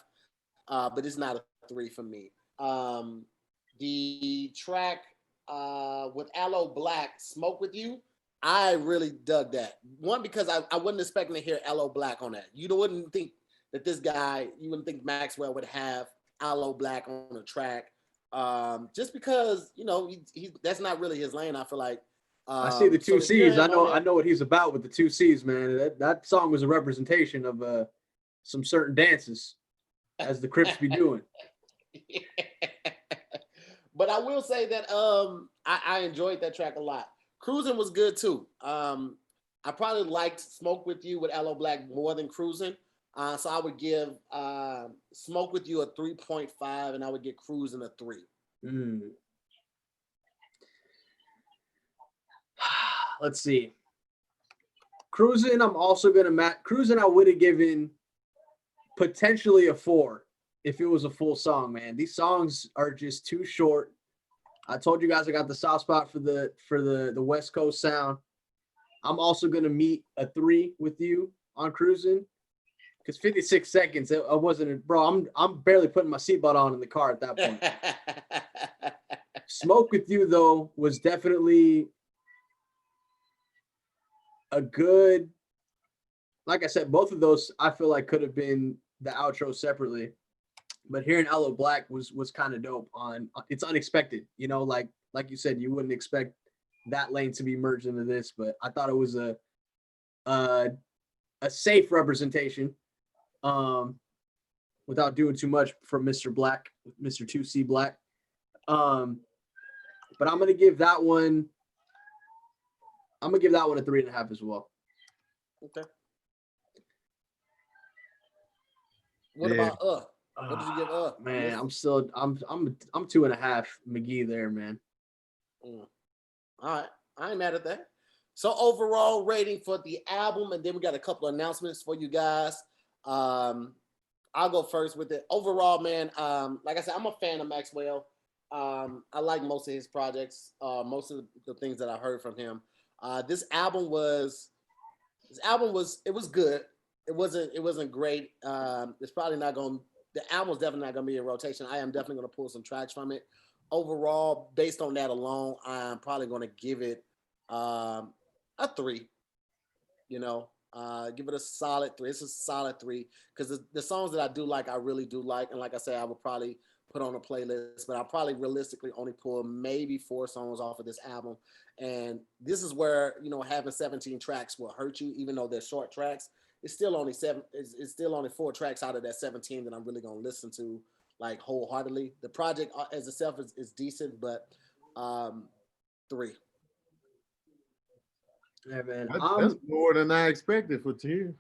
but it's not a 3 for me. The track with Aloe Black, Smoke With You, I really dug that. One, because I wasn't expecting to hear Aloe Black on that. You wouldn't think that this guy, you wouldn't think Maxwell would have Aloe Black on a track. Just because, you know, he that's not really his lane, I feel like. I see the 2 C's. I know what he's about with the 2 C's, man. That song was a representation of some certain dances, as the Crips be doing. Yeah. But I will say that I enjoyed that track a lot. Cruising was good too. I probably liked Smoke With You with Aloe Black more than Cruising. So I would give Smoke With You a 3.5, and I would give Cruising a 3. Let's see. Cruising, I'm also going to match. Cruising, I would have given potentially a 4 if it was a full song, man. These songs are just too short. I told you guys I got the soft spot for the West Coast sound. I'm also going to meet a 3 with you on Cruising. Because 56 seconds, I wasn't, bro. I'm barely putting my seatbelt on in the car at that point. Smoke With You, though, was definitely a good, like I said, both of those I feel like could have been the outro separately. But hearing Aloe Black was kind of dope. It's unexpected, you know, like you said, you wouldn't expect that lane to be merged into this, but I thought it was a safe representation. Without doing too much from Mr. Black, Mr. 2C Black. But I'm gonna give that one a 3.5 as well. Okay. What about what did you give Man, I'm 2.5 McGee there, man. All right, I ain't mad at that. So overall rating for the album, and then we got a couple of announcements for you guys. I'll go first with it. Overall, man, like I said, I'm a fan of Maxwell. I like most of his projects, most of the things that I heard from him. This album was good. It wasn't great. It's probably not going. The album's definitely not going to be in rotation. I am definitely going to pull some tracks from it. Overall, based on that alone, I'm probably going to give it a 3. You know, give it a solid 3. It's a solid 3 because the songs that I do like, I really do like, and like I said, I would probably put on a playlist, but I'll probably realistically only pull maybe 4 songs off of this album. And this is where, you know, having 17 tracks will hurt you, even though they're short tracks. It's still only 4 tracks out of that 17 that I'm really gonna listen to like wholeheartedly. The project as itself is decent, but 3. Yeah, man. That's more than I expected for Tier.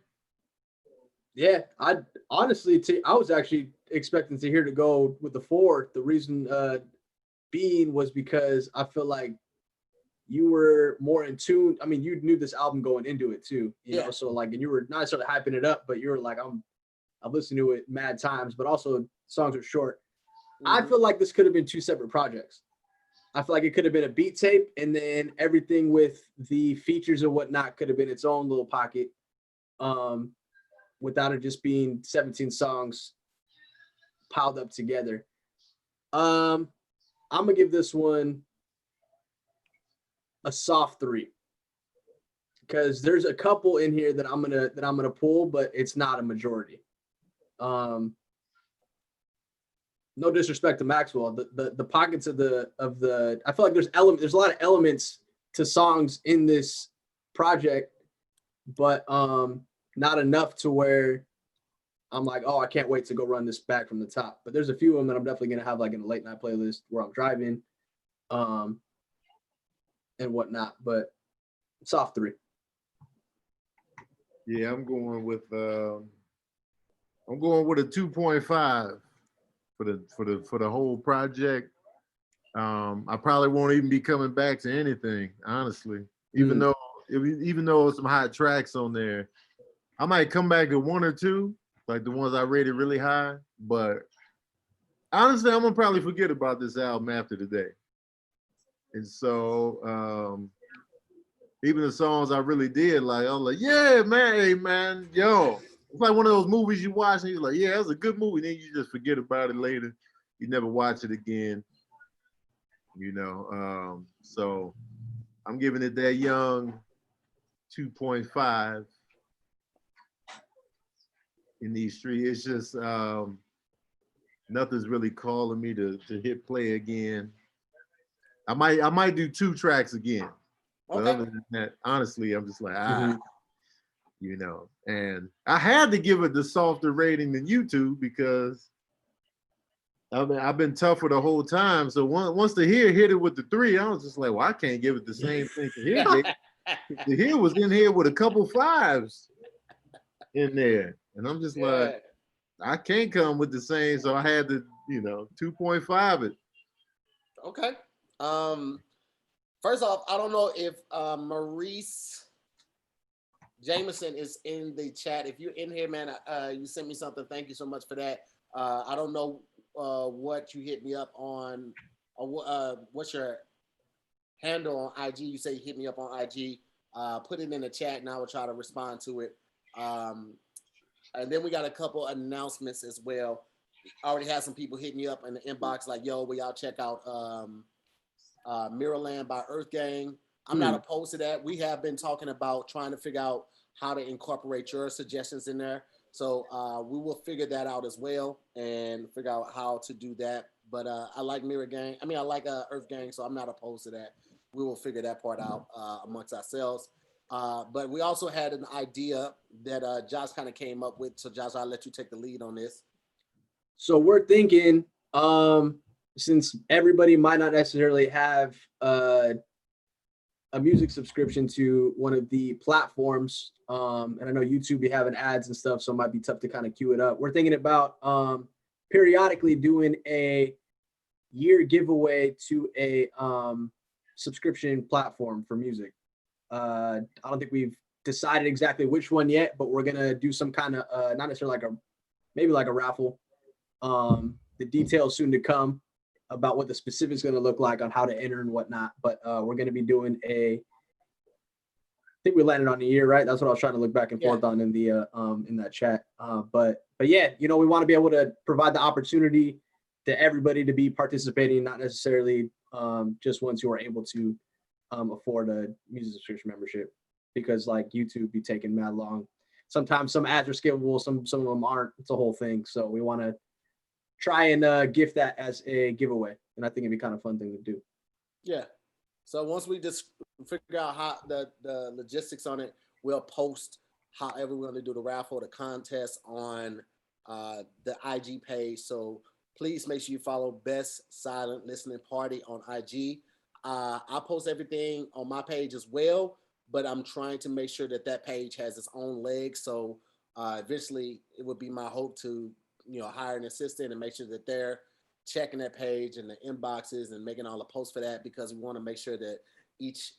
Yeah, I honestly, I was actually expecting Tahir to go with the 4. The reason being was because I feel like you were more in tune. I mean, you knew this album going into it too, you know. Yeah. So like, and you were not necessarily hyping it up, but you were like, I've listened to it mad times, but also songs are short. I feel like this could have been two separate projects. I feel like it could have been a beat tape, and then everything with the features and whatnot could have been its own little pocket, without it just being 17 songs piled up together. I'm gonna give this one a soft 3 because there's a couple in here that I'm gonna pull, but it's not a majority. No disrespect to Maxwell, the pockets of the I feel like there's a lot of elements to songs in this project, but not enough to where I'm like, oh, I can't wait to go run this back from the top. But there's a few of them that I'm definitely gonna have like in a late night playlist where I'm driving, and whatnot. But soft 3. Yeah, I'm going with a 2.5 for the whole project. I probably won't even be coming back to anything, honestly. Even though there's some hot tracks on there, I might come back to one or two, like the ones I rated really high. But honestly, I'm gonna probably forget about this album after today. And so even the songs I really did, like I'm like, yeah, man, hey man, yo. It's like one of those movies you watch and you're like, yeah, that's a good movie. Then you just forget about it later. You never watch it again. You know. So I'm giving it that young 2.5 in these streets. It's just nothing's really calling me to hit play again. I might do 2 tracks again. But Okay. other than that, honestly, I'm just like, you know. And I had to give it the softer rating than YouTube because I've been tougher the whole time. So once the hit it with the 3, I was just like, well, I can't give it the same thing to here. The here was in here with a couple 5s in there. And I'm just like, I can't come with the same. So I had to, 2.5 it. Okay. First off, I don't know if Maurice Jameson is in the chat. If you're in here, man, you sent me something. Thank you so much for that. I don't know what you hit me up on, or what's your handle on IG. You say you hit me up on IG. Put it in the chat, and I will try to respond to it. And then we got a couple announcements as well. I already had some people hitting me up in the inbox like, yo, will y'all check out Mirrorland by Earth Gang? I'm not opposed to that. We have been talking about trying to figure out how to incorporate your suggestions in there. So we will figure that out as well and figure out how to do that. But I like I like Earth Gang, so I'm not opposed to that. We will figure that part out amongst ourselves. But we also had an idea that Josh kind of came up with. So Josh, I'll let you take the lead on this. So we're thinking, since everybody might not necessarily have a music subscription to one of the platforms, and I know YouTube be having ads and stuff, so it might be tough to kind of queue it up. We're thinking about periodically doing a year giveaway to a subscription platform for music. I don't think we've decided exactly which one yet, but we're gonna do some kind of not necessarily maybe like a raffle. The details soon to come about what the specifics going to look like on how to enter and whatnot. But we're going to be doing I think we landed on a year, right? That's what I was trying to look back and forth on in the in that chat. But yeah, we want to be able to provide the opportunity to everybody to be participating, not necessarily just ones who are able to afford a music subscription membership, because like YouTube be taking mad long. Sometimes some ads are skippable, some of them aren't. It's a whole thing. So we want to try and gift that as a giveaway, and I think it'd be kind of fun thing to do. Yeah. So once we just figure out how the logistics on it, we'll post however we're going to do the raffle, the contest on the IG page. So please make sure you follow Best Silent Listening Party on IG. I'll post everything on my page as well, but I'm trying to make sure that page has its own legs. So eventually it would be my hope to hire an assistant and make sure that they're checking that page and the inboxes and making all the posts for that, because we want to make sure that each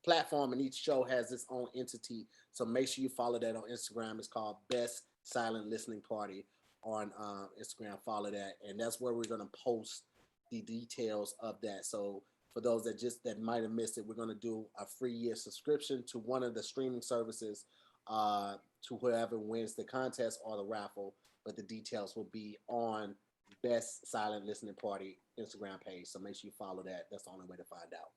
platform and each show has its own entity. So make sure you follow that on Instagram. It's called Best Silent Listening Party on Instagram. Follow that, and that's where we're gonna post the details of that. So for those that might have missed it, we're gonna do a free year subscription to one of the streaming services to whoever wins the contest or the raffle. But the details will be on Best Silent Listening Party Instagram page. So make sure you follow that. That's the only way to find out.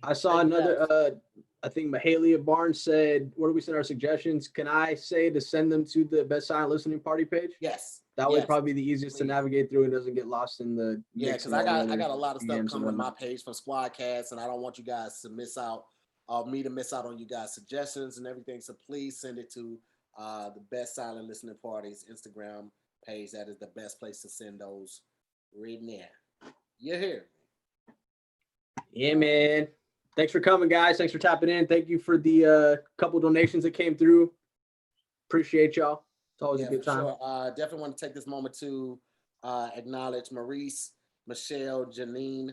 I saw another, I think Mahalia Barnes said, where do we send our suggestions? Can I say to send them to the Best Silent Listening Party page? Yes. That would probably be the easiest to navigate through and doesn't get lost in the. Yeah, because I got a lot of stuff coming to my page from Squadcast, and I don't want you guys to miss out, or me to miss out on you guys' suggestions and everything. So please send it to the Best Silent Listening Party's Instagram page. That is the best place to send those right now. You're here. Yeah, man. Thanks for coming, guys. Thanks for tapping in. Thank you for the couple donations that came through. Appreciate y'all. It's always a good time. Sure. Definitely want to take this moment to acknowledge Maurice, Michelle, Janine,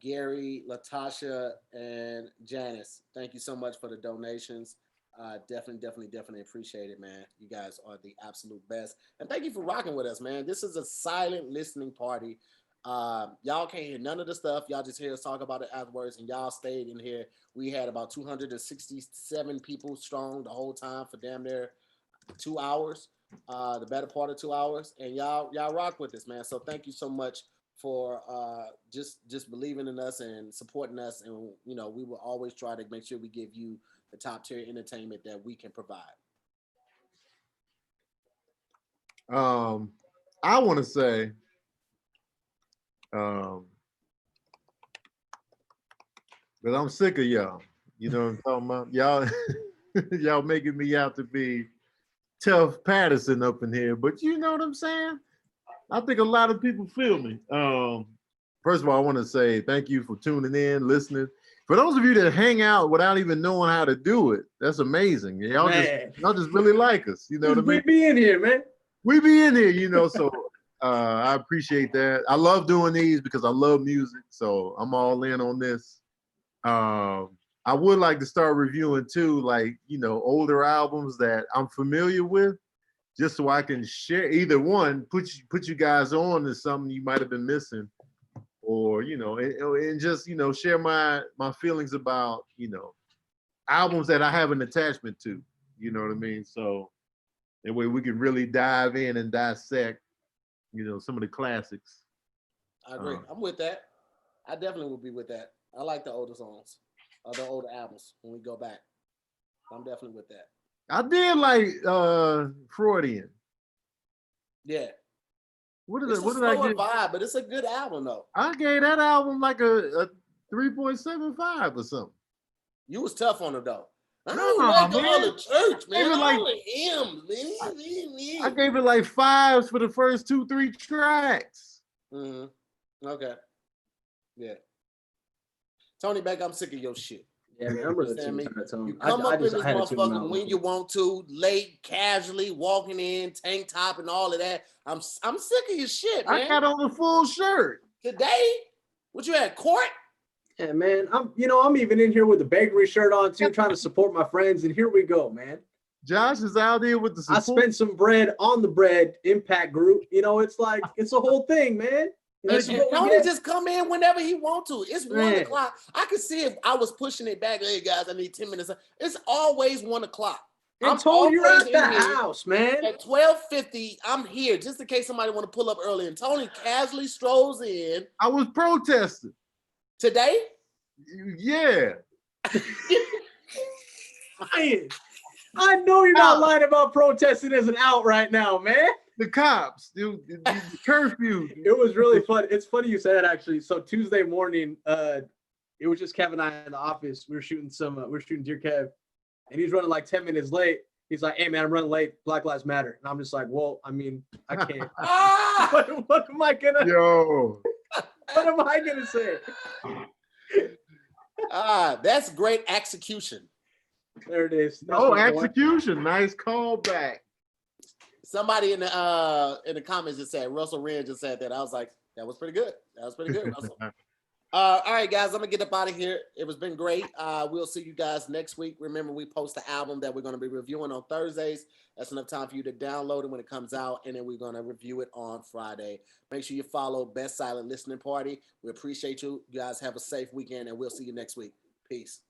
Gary, Latasha, and Janice. Thank you so much for the donations. Definitely appreciate it, man. You guys are the absolute best. And thank you for rocking with us, man. This is a silent listening party. Y'all can't hear none of the stuff. Y'all just hear us talk about it afterwards, and y'all stayed in here. We had about 267 people strong the whole time for damn near 2 hours, the better part of 2 hours, and y'all rock with us, man. So thank you so much for just believing in us and supporting us, and we will always try to make sure we give you the top tier entertainment that we can provide. I want to say, but I'm sick of y'all. You know what I'm talking about? Y'all making me out to be tough Patterson up in here, but you know what I'm saying? I think a lot of people feel me. First of all, I want to say thank you for tuning in, listening. For those of you that hang out without even knowing how to do it, that's amazing. Y'all just really like us. You know what I mean? We be in here, man. We be in here, so I appreciate that. I love doing these because I love music, so I'm all in on this. I would like to start reviewing too, like, older albums that I'm familiar with, just so I can share either one, put you guys on to something you might have been missing, or, and just, share my feelings about, albums that I have an attachment to, you know what I mean? So that way we can really dive in and dissect, some of the classics. I agree. I'm with that. I definitely would be with that. I like the older songs, or the older albums when we go back. I'm definitely with that. I did like Freudian. Yeah. What did it's I a give? Vibe, but it's a good album though. I gave that album like a 3.75 or something. You was tough on it though. I No, don't like man. all the church, man. Like, all the hymns, man. I gave it like 5s for the first 2-3 tracks. Mm-hmm. Okay. Yeah. Tony Beck, I'm sick of your shit. Yeah, man, I'm really sick of Tony. You come up in this motherfucker when you want to, late, casually, walking in, tank top and all of that. I'm sick of your shit, man. I got on a full shirt. Today? What you at, court? Yeah, man. I'm even in here with a bakery shirt on too, trying to support my friends, and here we go, man. Josh is out there with the support. I spent some bread on the bread impact group. It's like, it's a whole thing, man. Tony just come in whenever he want to. It's 1 o'clock. I could see if I was pushing it back. Hey guys, I need 10 minutes. It's always 1 o'clock. I'm Tony, you're at the house, man. At 12:50, I'm here just in case somebody want to pull up early. And Tony casually strolls in. I was protesting today. Yeah. I know you're not lying about protesting as an out right now, man. The cops, the curfew. It was really fun. It's funny you said that, actually. So Tuesday morning, it was just Kevin and I in the office. We were shooting Dear Kev, and he's running like 10 minutes late. He's like, "Hey man, I'm running late. Black Lives Matter." And I'm just like, "Well, I mean, I can't." What am I gonna? Yo. What am I gonna say? That's great execution. There it is. That's execution. Nice callback. Somebody in the comments just said, Russell Wren just said that. I was like, that was pretty good. Russell. All right, guys, I'm gonna get up out of here. It was been great. We'll see you guys next week. Remember, we post the album that we're gonna be reviewing on Thursdays. That's enough time for you to download it when it comes out, and then we're gonna review it on Friday. Make sure you follow Best Silent Listening Party. We appreciate you. You guys have a safe weekend, and we'll see you next week. Peace.